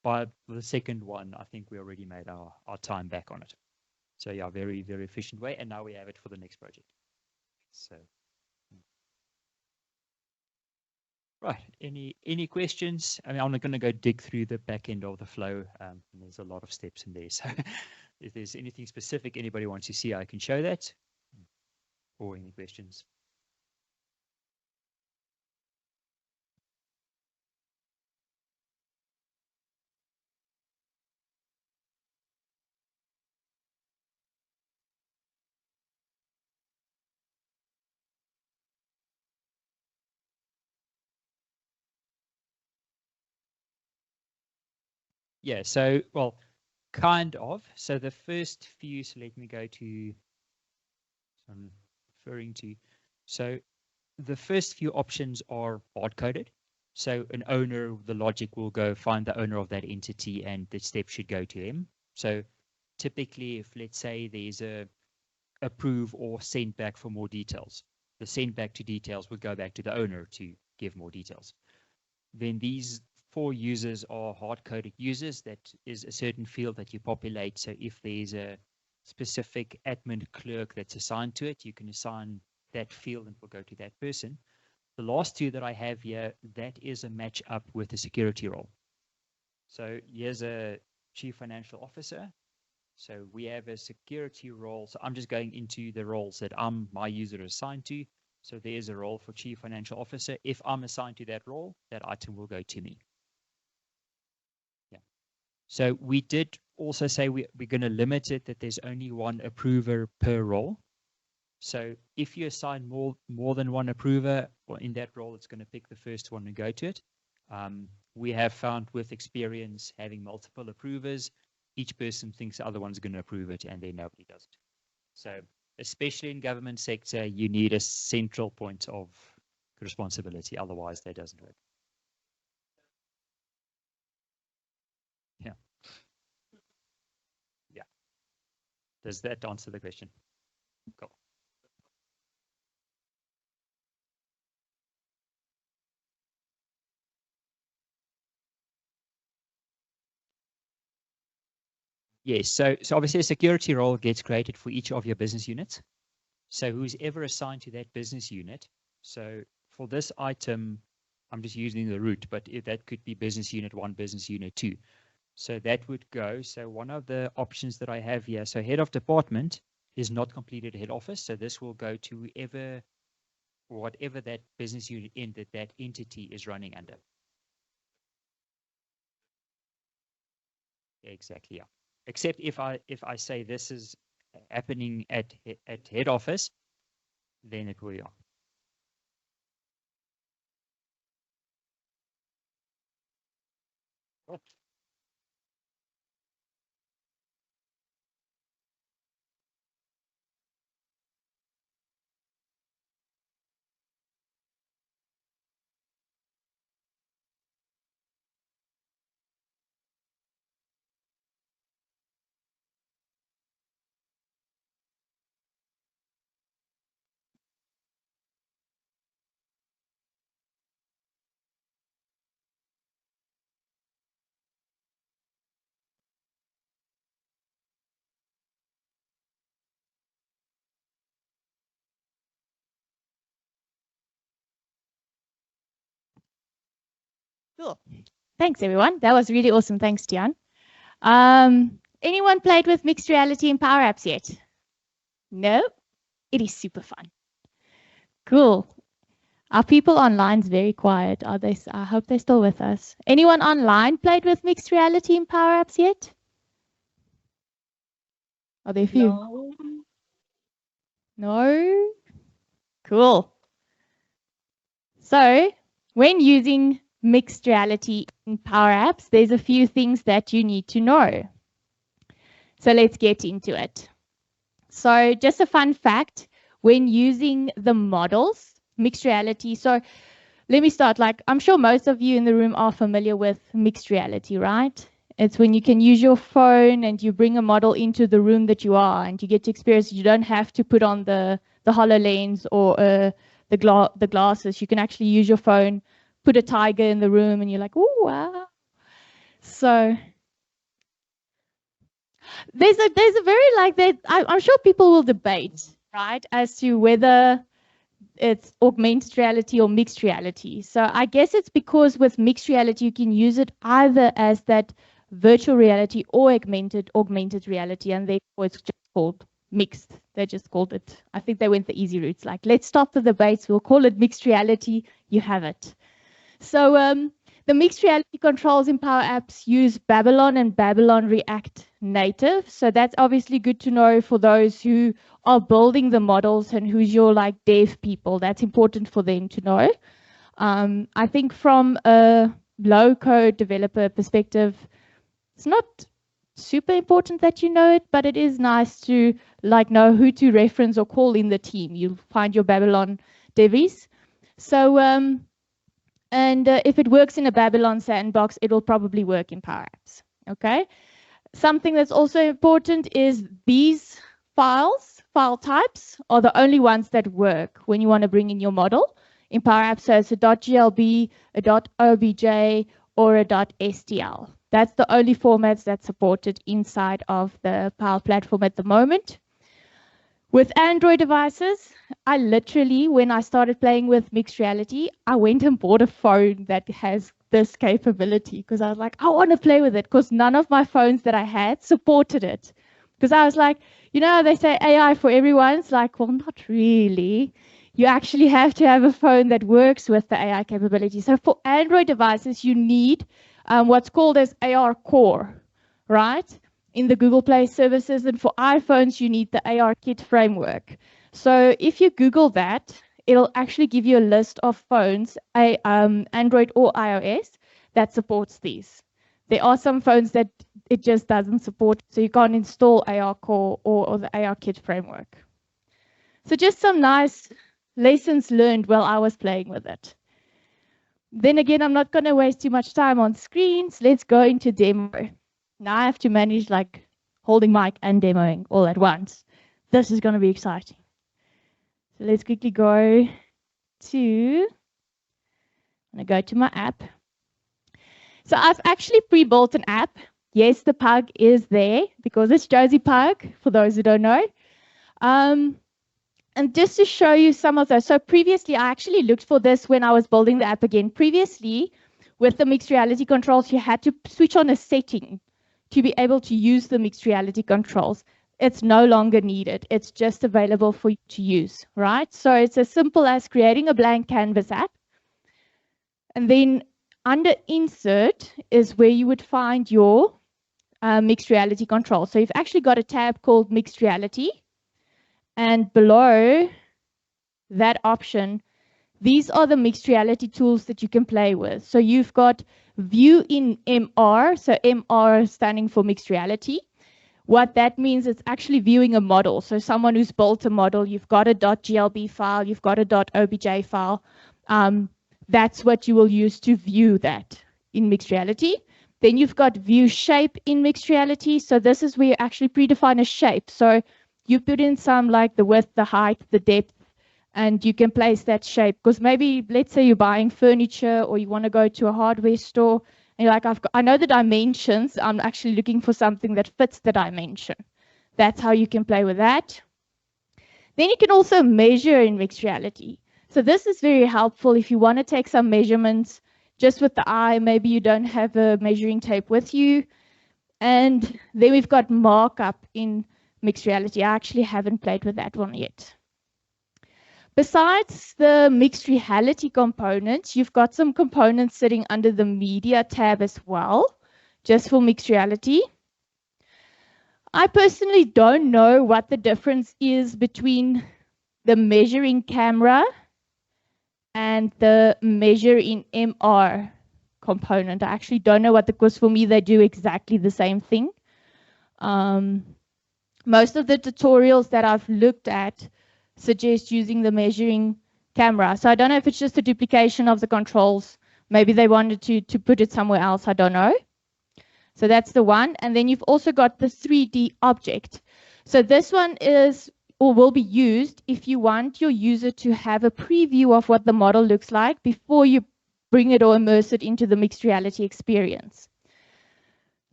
By the second one, I think we already made our time back on it. So yeah, very, very efficient way. And now we have it for the next project. So, right. Any questions? I mean, I'm not going to go dig through the back end of the flow. There's a lot of steps in there. So if there's anything specific anybody wants to see, I can show that. Or any questions? Yeah, so, well, kind of. So the first few, so let me go to, so I'm referring to, so the first few options are hard coded. So an owner, the logic will go find the owner of that entity and the step should go to him. So typically, if let's say there's a approve or send back for more details, the send back to details would go back to the owner to give more details. Then these 4 users are hard-coded users. That is a certain field that you populate. So if there's a specific admin clerk that's assigned to it, you can assign that field and it will go to that person. The last 2 that I have here, that is a match up with the security role. So here's a chief financial officer. So we have a security role. So I'm just going into the roles that my user is assigned to. So there's a role for chief financial officer. If I'm assigned to that role, that item will go to me. Yeah. So we did also say we're going to limit it that there's only 1 approver per role. So if you assign more than 1 approver, well, in that role, it's going to pick the first one and go to it. We have found with experience having multiple approvers, each person thinks the other one's going to approve it, and then nobody does it. So especially in government sector, you need a central point of responsibility. Otherwise, that doesn't work. Yeah. Yeah. Does that answer the question? Cool. Yes. So obviously a security role gets created for each of your business units. So who's ever assigned to that business unit. So for this item, I'm just using the root, but that could be business unit 1, business unit 2. So that would go. So one of the options that I have here, so head of department is not completed head office. So this will go to whoever, whatever that business unit in that entity is running under. Exactly, yeah. Except if I say this is happening at head office, then it will be on. Cool. Thanks, everyone. That was really awesome. Thanks, Tian. Anyone played with mixed reality in Power Apps yet? No? It is super fun. Cool. Our people online is very quiet. Are they? I hope they're still with us. Anyone online played with mixed reality in Power Apps yet? Are there a few? No. No? Cool. So, when using mixed reality in Power Apps, there's a few things that you need to know. So let's get into it. So just a fun fact, when using the models, mixed reality, so let me start. Like, I'm sure most of you in the room are familiar with mixed reality, right? It's when you can use your phone and you bring a model into the room that you are and you get to experience. You don't have to put on the HoloLens or the glasses. You can actually use your phone, put a tiger in the room, and you're like, oh, wow. So there's a very like that. I'm sure people will debate, right, as to whether it's augmented reality or mixed reality. So I guess it's because with mixed reality, you can use it either as that virtual reality or augmented reality, and therefore it's just called mixed. They just called it, I think they went the easy routes, like, let's stop the debates, we'll call it mixed reality, you have it. So the mixed reality controls in Power Apps use Babylon and Babylon React Native. So that's obviously good to know for those who are building the models and who's your like dev people. That's important for them to know. I think from a low code developer perspective, it's not super important that you know it, but it is nice to like know who to reference or call in the team. You'll find your Babylon devies. So if it works in a Babylon sandbox, it will probably work in Power Apps. Okay. Something that's also important is these file types are the only ones that work when you want to bring in your model in Power Apps. So it's a .glb, a .obj, or a .stl. That's the only formats that's supported inside of the Power Platform at the moment. With Android devices, I literally, when I started playing with mixed reality, I went and bought a phone that has this capability because I was like, I want to play with it because none of my phones that I had supported it. Because I was like, you know, they say AI for everyone. It's like, well, not really. You actually have to have a phone that works with the AI capability. So for Android devices, you need what's called as AR Core, right? In the Google Play services, and for iPhones, you need the ARKit framework. So if you Google that, it'll actually give you a list of phones, Android or iOS, that supports these. There are some phones that it just doesn't support, so you can't install AR Core or the ARKit framework. So just some nice lessons learned while I was playing with it. Then again, I'm not going to waste too much time on screens. Let's go into demo. Now I have to manage like holding mic and demoing all at once. This is going to be exciting. So let's quickly go to, I'm going to go to my app. So I've actually pre-built an app. Yes, the pug is there because it's JoziPug, for those who don't know. And just to show you some of those. So previously, I actually looked for this when I was building the app again. Previously, with the mixed reality controls, you had to switch on a setting to be able to use the mixed reality controls. It's no longer needed. It's just available for you to use, right? So it's as simple as creating a blank canvas app. And then under insert is where you would find your mixed reality control. So you've actually got a tab called mixed reality, and below that option, these are the mixed reality tools that you can play with. So you've got view in MR, so MR standing for mixed reality. What that means is actually viewing a model. So someone who's built a model, you've got a .glb file, you've got a .obj file. That's what you will use to view that in mixed reality. Then you've got view shape in mixed reality. So this is where you actually predefine a shape. So you put in some like the width, the height, the depth, and you can place that shape. Because maybe, let's say you're buying furniture or you want to go to a hardware store, and you're like, I know the dimensions. I'm actually looking for something that fits the dimension. That's how you can play with that. Then you can also measure in mixed reality. So this is very helpful if you want to take some measurements just with the eye. Maybe you don't have a measuring tape with you. And then we've got markup in mixed reality. I actually haven't played with that one yet. Besides the mixed reality components, you've got some components sitting under the media tab as well, just for mixed reality. I personally don't know what the difference is between the measuring camera and the measure in MR component. I actually don't know what because for me they do exactly the same thing. Most of the tutorials that I've looked at suggest using the measuring camera. So I don't know if it's just a duplication of the controls. Maybe they wanted to put it somewhere else. I don't know. So that's the one. And then you've also got the 3D object. So this one is or will be used if you want your user to have a preview of what the model looks like before you bring it or immerse it into the mixed reality experience.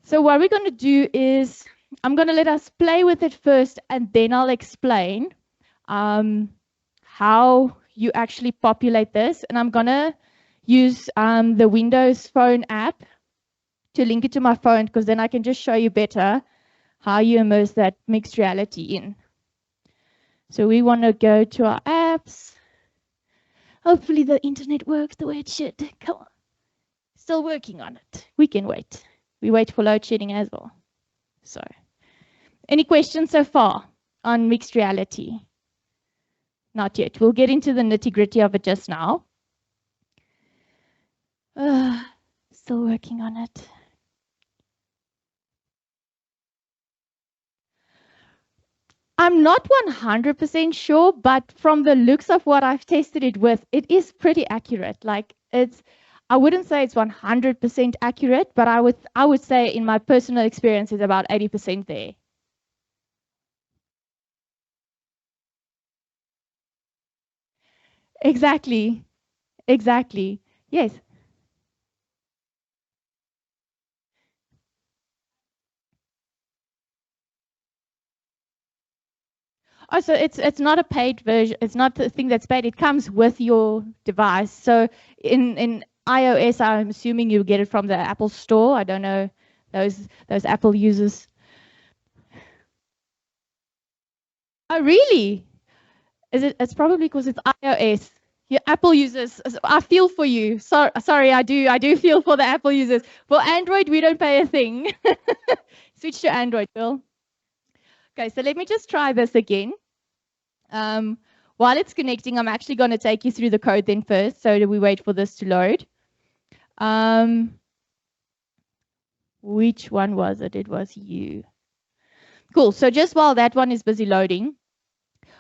So what we're going to do is I'm going to let us play with it first, and then I'll explain how you actually populate this. And I'm going to use the Windows Phone app to link it to my phone, because then I can just show you better how you immerse that mixed reality in. So we want to go to our apps. Hopefully the internet works the way it should. Come on. Still working on it. We can wait. We wait for load shedding as well. So, any questions so far on mixed reality? Not yet. We'll get into the nitty-gritty of it just now. Still working on it. I'm not 100% sure, but from the looks of what I've tested it with, it is pretty accurate. Like I wouldn't say it's 100% accurate, but I would say in my personal experience, it's about 80% there. Exactly. Exactly. Yes. Oh, so it's not a paid version. It's not the thing that's paid. It comes with your device. So in iOS, I'm assuming you get it from the Apple Store. I don't know those Apple users. Oh, really? It's probably because it's iOS. Yeah, Apple users. I feel for you. Sorry, I do feel for the Apple users. For Android, we don't pay a thing. Switch to Android, Bill. Okay, so let me just try this again. While it's connecting, I'm actually going to take you through the code then first, so that we wait for this to load. Which one was it? It was you. Cool, so just while that one is busy loading,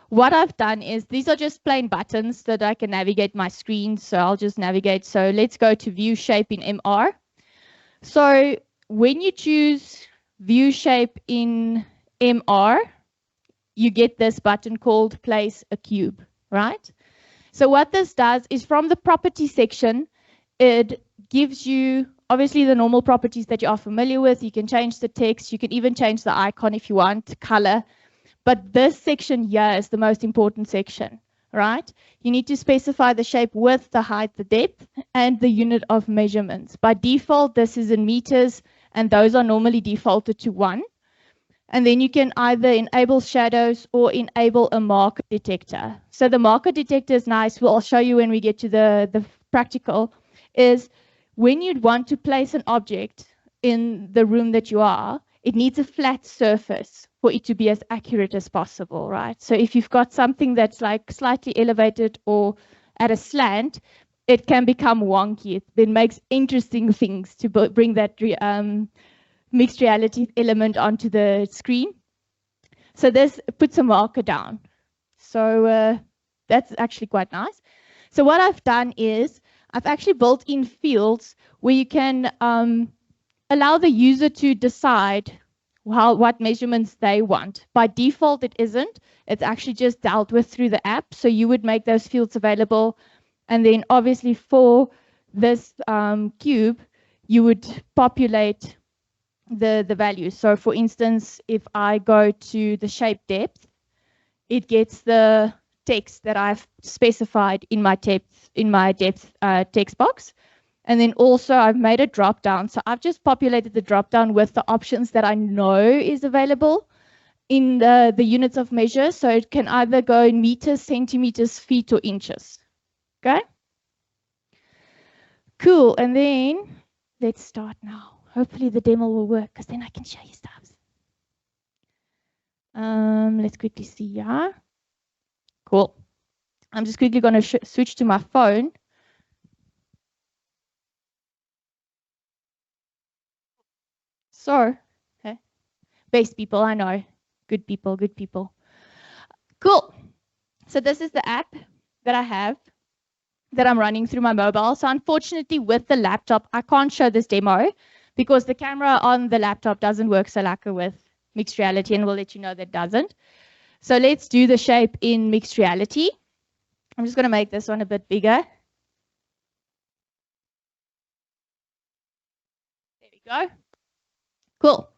what I've done is these are just plain buttons that I can navigate my screen, so I'll just navigate. So let's go to view shape in MR. So when you choose view shape in MR, you get this button called place a cube, right? So what this does is from the property section, it gives you obviously the normal properties that you are familiar with. You can change the text, you can even change the icon if you want, color. But this section here is the most important section, right? You need to specify the shape, width, the height, the depth, and the unit of measurements. By default, this is in meters, and those are normally defaulted to 1. And then you can either enable shadows or enable a marker detector. So the marker detector is nice. I'll show you when we get to the practical, is when you'd want to place an object in the room that you are, it needs a flat surface for it to be as accurate as possible, right? So if you've got something that's like slightly elevated or at a slant, it can become wonky. It then makes interesting things to bring that mixed reality element onto the screen. So this puts a marker down. So that's actually quite nice. So what I've done is I've actually built in fields where you can allow the user to decide what measurements they want. By default, it isn't. It's actually just dealt with through the app. So you would make those fields available. And then obviously for this cube, you would populate the values. So for instance, if I go to the shape depth, it gets the text that I've specified in my depth text box. And then also I've made a drop down. So I've just populated the drop down with the options that I know is available in the units of measure. So it can either go in meters, centimeters, feet, or inches. Okay? Cool. And then let's start now. Hopefully the demo will work because then I can show you stuff. Let's quickly see. Yeah. Cool. I'm just quickly going to switch to my phone. So, okay. Best people, I know. Good people, good people. Cool. So this is the app that I have that I'm running through my mobile. So unfortunately with the laptop, I can't show this demo because the camera on the laptop doesn't work so like with mixed reality, and we'll let you know that doesn't. So let's do the shape in mixed reality. I'm just going to make this one a bit bigger. There we go. Cool.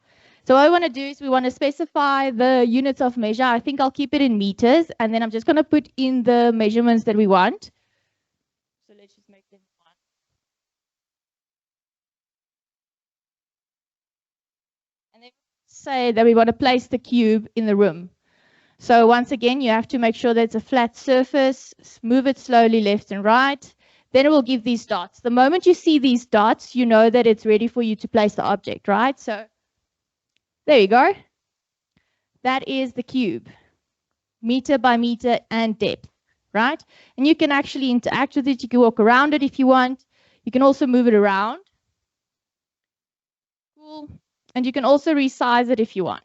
So what I want to do is we want to specify the units of measure. I think I'll keep it in meters, and then I'm just going to put in the measurements that we want. So let's just make them one. And then say that we want to place the cube in the room. So once again, you have to make sure that it's a flat surface, move it slowly left and right. Then it will give these dots. The moment you see these dots, you know that it's ready for you to place the object, right? So there you go. That is the cube, meter by meter and depth, right? And you can actually interact with it. You can walk around it if you want. You can also move it around. Cool. And you can also resize it if you want.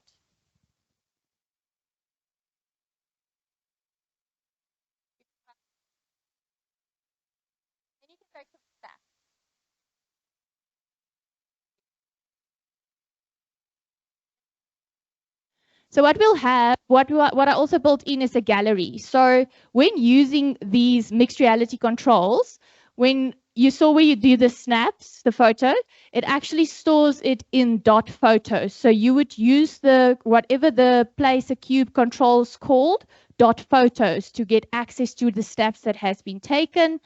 So what we'll have, what I also built in is a gallery. So when using these mixed reality controls, when you saw where you do the snaps, the photo, it actually stores it in dot photos. So you would use the whatever the place a cube controls called dot photos to get access to the snaps that has been taken.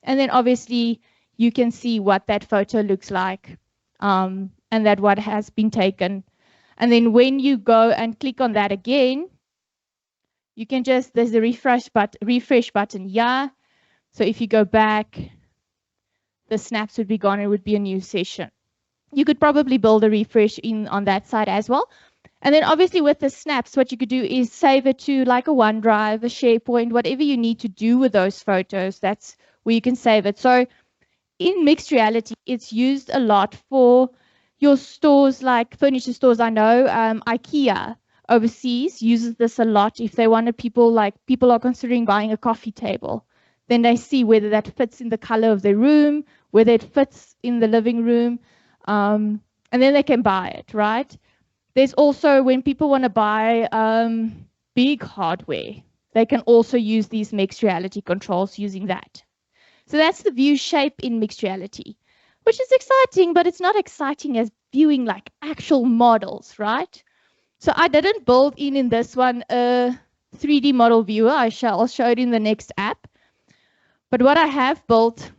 And then obviously you can see what that photo looks like and that what has been taken. And then when you go and click on that again, you can just, there's the refresh button here. So if you go back, the snaps would be gone. It would be a new session. You could probably build a refresh in on that side as well. And then obviously with the snaps, what you could do is save it to like a OneDrive, a SharePoint, whatever you need to do with those photos. That's where you can save it. So in mixed reality, it's used a lot for your stores, like furniture stores. I know IKEA overseas uses this a lot. If they wanted people are considering buying a coffee table, then they see whether that fits in the color of their room, whether it fits in the living room, and then they can buy it, right? There's also when people want to buy big hardware, they can also use these mixed reality controls using that. So that's the view shape in mixed reality, which is exciting, but it's not exciting as viewing like actual models, right? So I didn't build in this one a 3D model viewer. I'll show it in the next app. But what I have built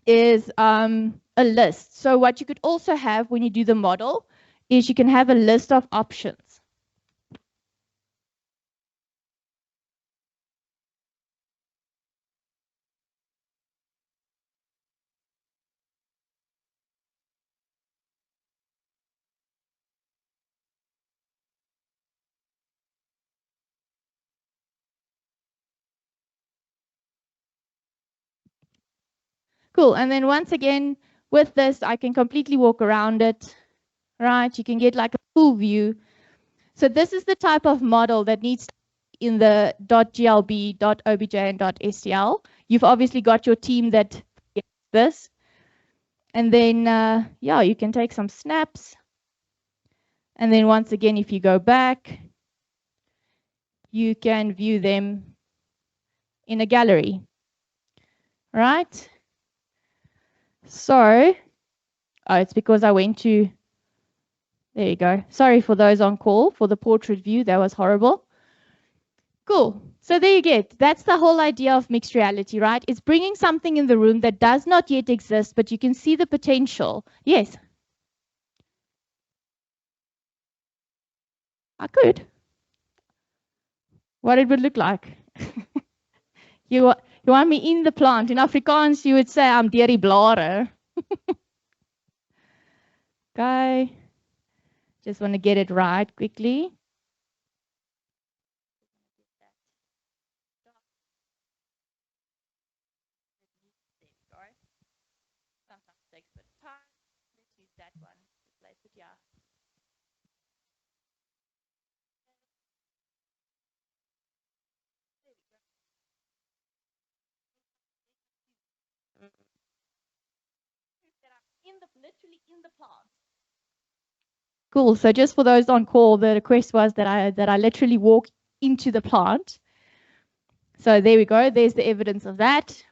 is a list. So what you could also have when you do the model is you can have a list of options. Cool. And then once again, with this, I can completely walk around it, right? You can get like a full view. So this is the type of model that needs to be in the .glb, .obj, and .stl. You've obviously got your team that gets this. And then, yeah, you can take some snaps. And then once again, if you go back, you can view them in a gallery, right? So, oh, it's because I went to, there you go. Sorry for those on call for the portrait view. That was horrible. Cool. So there you get. That's the whole idea of mixed reality, right? It's bringing something in the room that does not yet exist, but you can see the potential. Yes. I could. What it would look like. You want me in the plant. In Afrikaans, you would say, I'm deur die blare. Okay. Just want to get it right quickly. Sometimes it takes a bit of time. Let's use that one. Replace it, yeah. Literally in the plant. Cool. So just for those on call, the request was that I literally walk into the plant. So there we go. There's the evidence of that.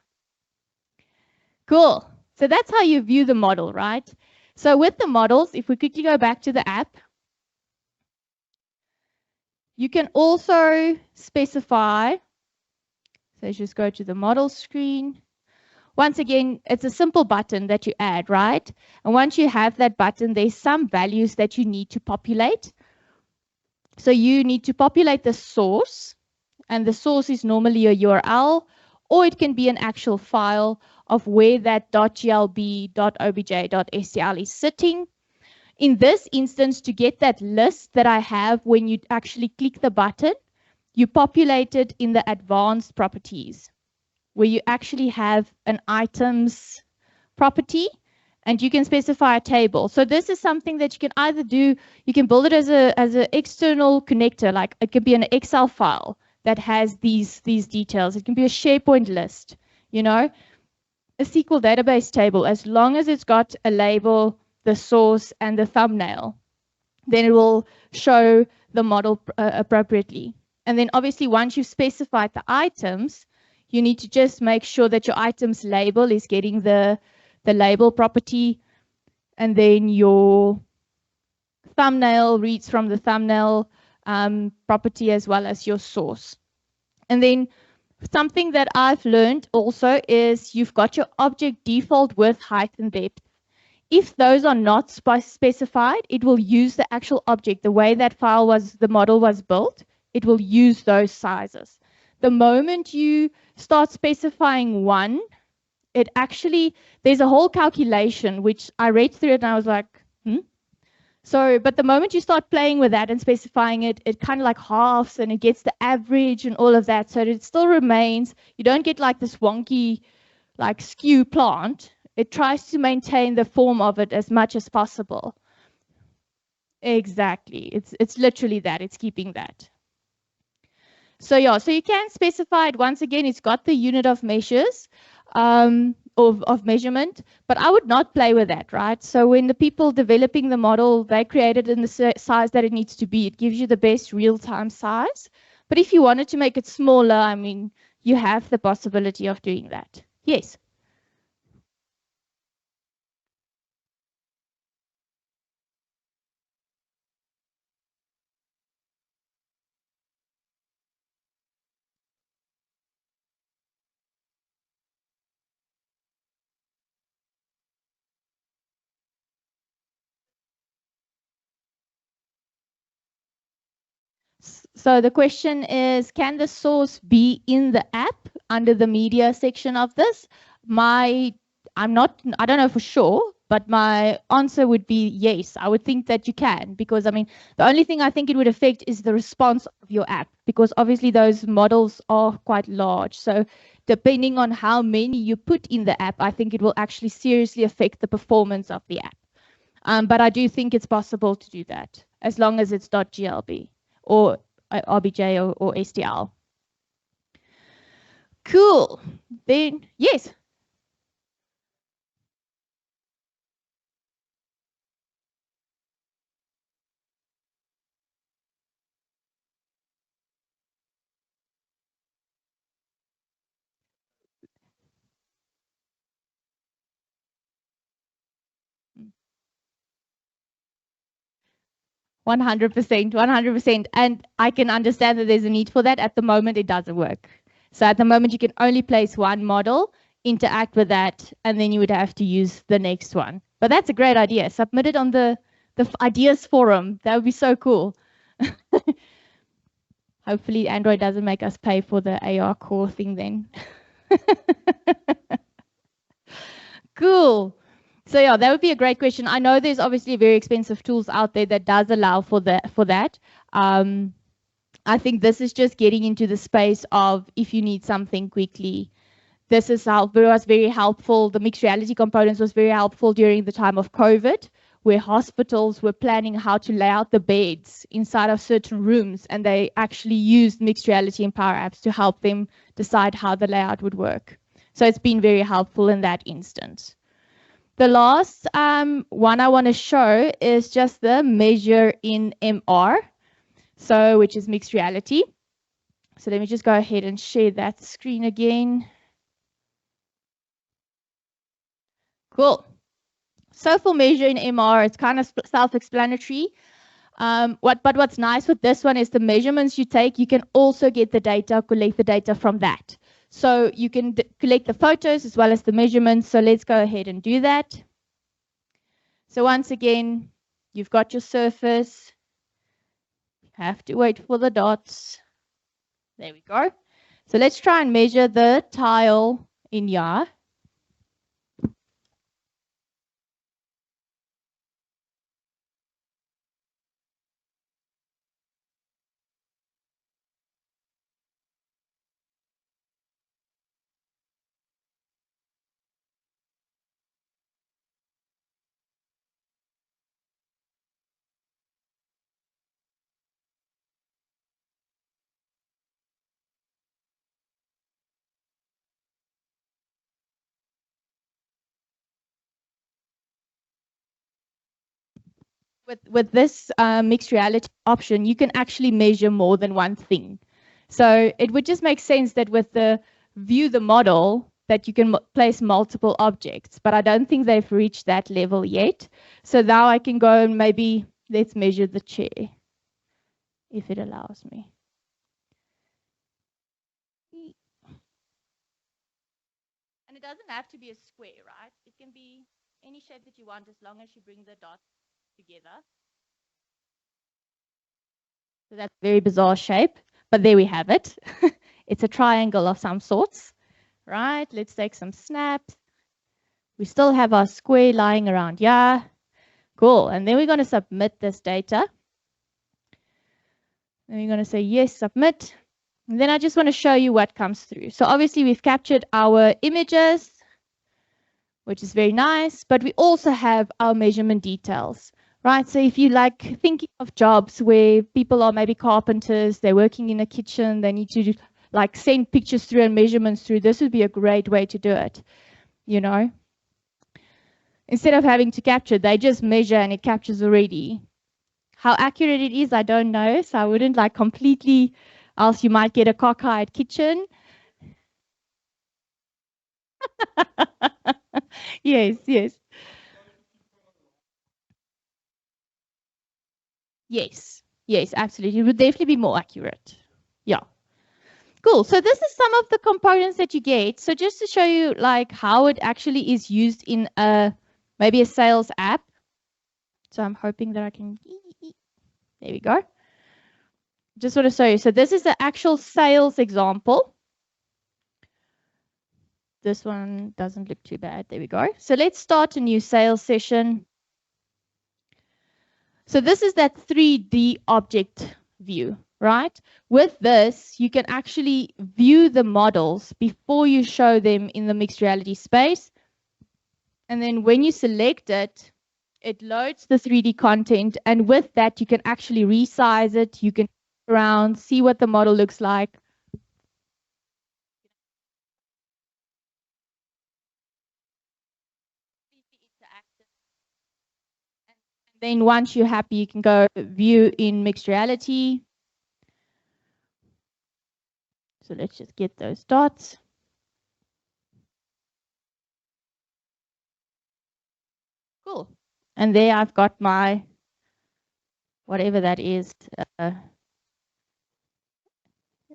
Cool. So that's how you view the model, right? So with the models, if we quickly go back to the app, you can also specify. So let's just go to the model screen. Once again, it's a simple button that you add, right? And once you have that button, there's some values that you need to populate. So you need to populate the source, and the source is normally a URL, or it can be an actual file of where that .glb, .obj, .stl is sitting. In this instance, to get that list that I have when you actually click the button, you populate it in the advanced properties, where you actually have an items property, and you can specify a table. So this is something that you can either do, you can build it as an external connector, like it could be an Excel file that has these details. It can be a SharePoint list, you know, a SQL database table, as long as it's got a label, the source, and the thumbnail, then it will show the model appropriately. And then obviously once you've specified the items, you need to just make sure that your items label is getting the label property, and then your thumbnail reads from the thumbnail property as well as your source. And then something that I've learned also is you've got your object default width, height, and depth. If those are not specified, it will use the actual object. The way that the model was built, it will use those sizes. The moment you start specifying one, it actually, there's a whole calculation, which I read through it and I was like, So, but the moment you start playing with that and specifying it, it kind of like halves and it gets the average and all of that. So it still remains, you don't get like this wonky, like skew plant. It tries to maintain the form of it as much as possible. Exactly. It's literally that. It's keeping that. So yeah, so you can specify it. Once again, it's got the unit of measures of measurement, but I would not play with that, right? So when the people developing the model, they create it in the size that it needs to be. It gives you the best real-time size. But if you wanted to make it smaller, I mean, you have the possibility of doing that. Yes. So the question is, can the source be in the app under the media section of this? I don't know for sure, but my answer would be yes. I would think that you can, because I mean, the only thing I think it would affect is the response of your app, because obviously those models are quite large. So depending on how many you put in the app, I think it will actually seriously affect the performance of the app. But I do think it's possible to do that as long as it's .glb or RBJ or STL. Cool. Then, yes. Mm. 100%, 100%. And I can understand that there's a need for that. At the moment, it doesn't work. So at the moment, you can only place one model, interact with that, and then you would have to use the next one. But that's a great idea. Submit it on the ideas forum. That would be so cool. Hopefully Android doesn't make us pay for the AR core thing then. Cool. So yeah, that would be a great question. I know there's obviously very expensive tools out there that does allow for that. I think this is just getting into the space of if you need something quickly. This is was very helpful. The mixed reality components was very helpful during the time of COVID, where hospitals were planning how to lay out the beds inside of certain rooms, and they actually used mixed reality and Power Apps to help them decide how the layout would work. So it's been very helpful in that instance. The last one I want to show is just the measure in MR, so which is mixed reality. So let me just go ahead and share that screen again. Cool. So for measure in MR, it's kind of self-explanatory. But what's nice with this one is the measurements you take, you can also get the data, collect the data from that. So you can collect the photos as well as the measurements. So let's go ahead and do that. So once again, you've got your surface. You have to wait for the dots. There we go. So let's try and measure the tile in here. With this mixed reality option, you can actually measure more than one thing. So it would just make sense that with the view the model that you can place multiple objects, but I don't think they've reached that level yet. So now I can go and maybe let's measure the chair if it allows me. And it doesn't have to be a square, right? It can be any shape that you want as long as you bring the dots together. So that's a very bizarre shape, but there we have it. It's a triangle of some sorts, right? Let's take some snaps. We still have our square lying around here. Cool. And then we're going to submit this data. And we're going to say, yes, submit. And then I just want to show you what comes through. So obviously we've captured our images, which is very nice, but we also have our measurement details. Right, so if you like thinking of jobs where people are maybe carpenters, they're working in a kitchen, they need to like send pictures through and measurements through, this would be a great way to do it, you know. Instead of having to capture, they just measure and it captures already. How accurate it is, I don't know, so I wouldn't like completely, else you might get a cockeyed kitchen. Yes, yes. Yes, yes, absolutely. It would definitely be more accurate. Yeah. Cool. So this is some of the components that you get. So just to show you like how it actually is used in maybe a sales app. So I'm hoping that I can, there we go. Just want to show you. So this is the actual sales example. This one doesn't look too bad. There we go. So let's start a new sales session. So this is that 3D object view. right? With this, you can actually view the models before you show them in the mixed reality space. And then when you select it, it loads the 3D content. And with that, you can actually resize it. You can go around, see what the model looks like. Then once you're happy, you can go view in mixed reality. So let's just get those dots. Cool. And there I've got my, whatever that is.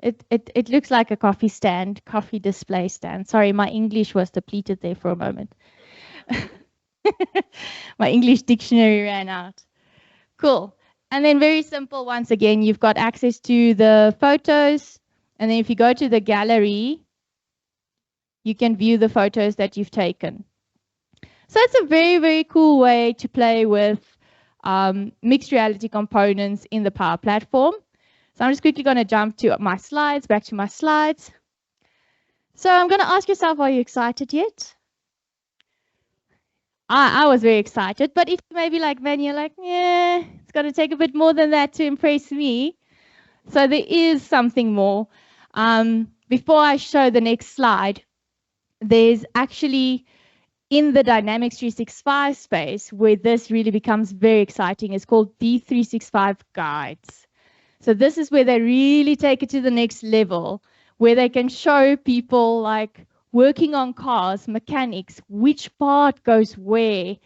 It looks like a coffee stand, coffee display stand. Sorry, my English was depleted there for a moment. My English dictionary ran out. Cool. And then very simple, once again, you've got access to the photos. And then if you go to the gallery, you can view the photos that you've taken. So it's a very, very cool way to play with mixed reality components in the Power Platform. So I'm just quickly going to jump to my slides, back to my slides. So I'm going to ask yourself, are you excited yet? I was very excited, but if maybe like Van, you're like, yeah, it's going to take a bit more than that to impress me. So there is something more. Before I show the next slide, there's actually in the Dynamics 365 space where this really becomes very exciting. It's called D365 Guides. So this is where they really take it to the next level, where they can show people like working on cars, mechanics, which part goes where,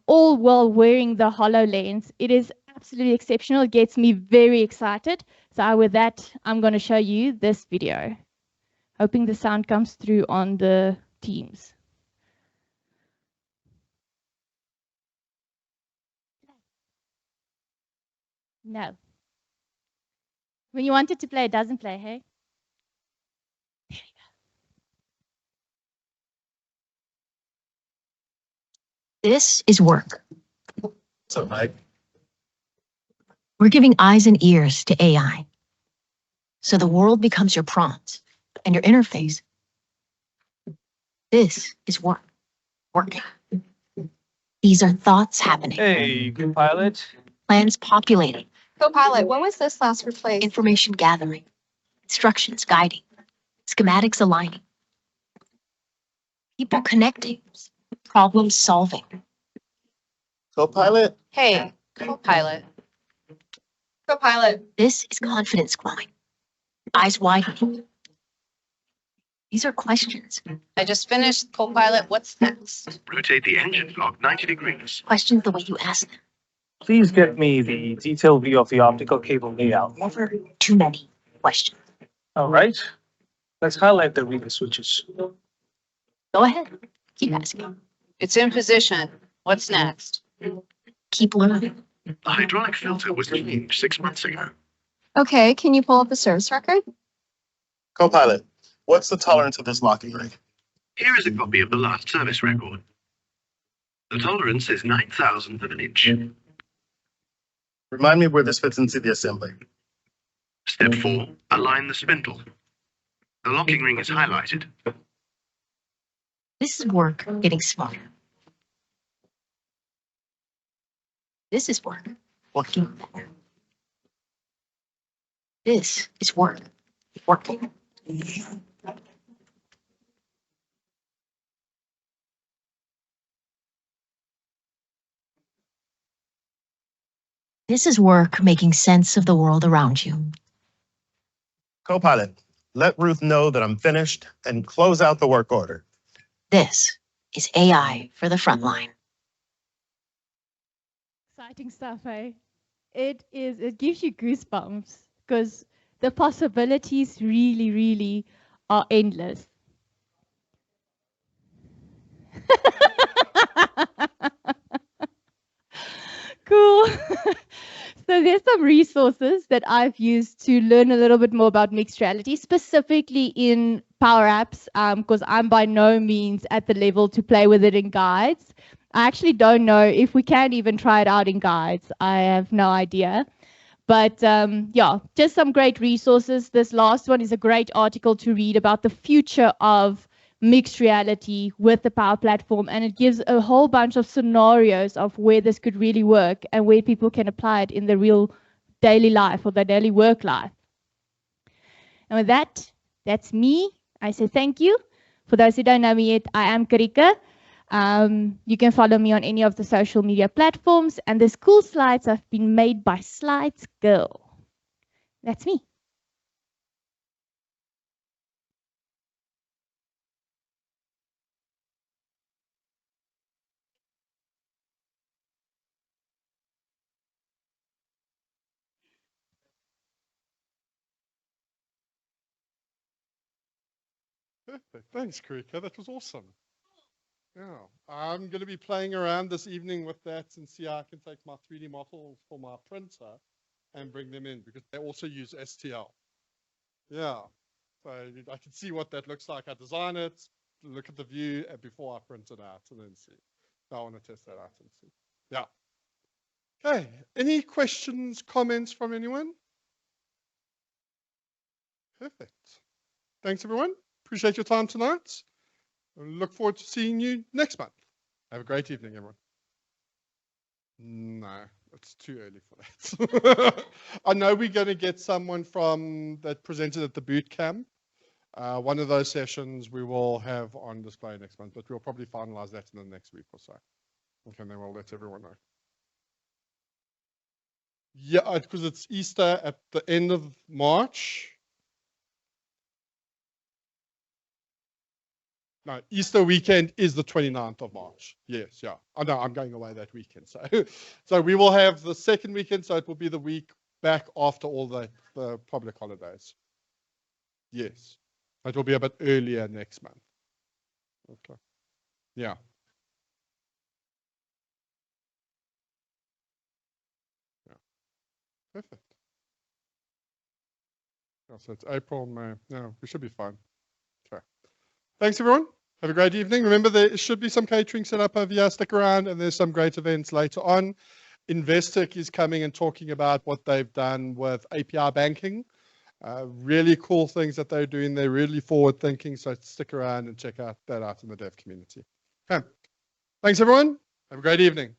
all while wearing the HoloLens. It is absolutely exceptional. It gets me very excited. So with that, I'm going to show you this video. Hoping the sound comes through on the Teams. No. When you want it to play, it doesn't play, hey? There you go. This is work. So, Mike. We're giving eyes and ears to AI. So the world becomes your prompt and your interface. This is work. Working. These are thoughts happening. Hey, good pilot. Plans populating. Copilot, when was this last replaced? Information gathering. Instructions guiding. Schematics aligning. People connecting. Problem solving. Copilot? Hey, Copilot. Copilot. This is confidence growing. Eyes widening. These are questions. I just finished Copilot. What's next? Rotate the engine block 90 degrees. Questions the way you ask them. Please get me the detailed view of the optical cable layout. Never too many questions. All right. Let's highlight the relay switches. Go ahead. Keep asking. It's in position. What's next? Keep learning. The hydraulic filter was changed 6 months ago. Okay, can you pull up a service record? Copilot, what's the tolerance of this locking ring? Here is a copy of the last service record. The tolerance is 9,000th of an inch. Remind me where this fits into the assembly. Step 4, align the spindle. The locking ring is highlighted. This is work getting smarter. This is work working better. This is work working. This is work making sense of the world around you. Copilot, let Ruth know that I'm finished and close out the work order. This is AI for the front line. Exciting stuff, eh? It gives you goosebumps because the possibilities really, really are endless. Cool. So there's some resources that I've used to learn a little bit more about mixed reality, specifically in Power Apps, because I'm by no means at the level to play with it in guides. I actually don't know if we can even try it out in guides. I have no idea. But yeah, just some great resources. This last one is a great article to read about the future of mixed reality with the Power Platform, and it gives a whole bunch of scenarios of where this could really work and where people can apply it in the real daily life or their daily work life. And with that, that's me. I say thank you. For those who don't know me yet, I am Karika. You can follow me on any of the social media platforms, and these cool slides have been made by Slides Girl. That's me. Perfect. Thanks, Karika. That was awesome. Yeah, I'm going to be playing around this evening with that and see how I can take my 3D models for my printer and bring them in, because they also use STL. Yeah, so I can see what that looks like. I design it, look at the view before I print it out, and then see. So I want to test that out and see. Yeah. Okay, any questions, comments from anyone? Perfect. Thanks, everyone. Appreciate your time tonight. I look forward to seeing you next month. Have a great evening, everyone. No, it's too early for that. I know we're going to get someone from that presented at the boot camp. One of those sessions we will have on display next month, but we'll probably finalize that in the next week or so. Okay, and then we'll let everyone know. Yeah, because it's Easter at the end of March. No, Easter weekend is the 29th of March. Yes, yeah. I know I'm going away that weekend. So, so we will have the second weekend. So it will be the week back after all the public holidays. Yes. It will be a bit earlier next month. Okay. Yeah. Yeah. Perfect. Yeah, so it's April, May. No, we should be fine. Okay. Thanks, everyone. Have a great evening. Remember, there should be some catering set up over here. Stick around, and there's some great events later on. Investec is coming and talking about what they've done with API banking. Really cool things that they're doing. They're really forward thinking. So stick around and check that out in the dev community. Okay. Thanks, everyone. Have a great evening.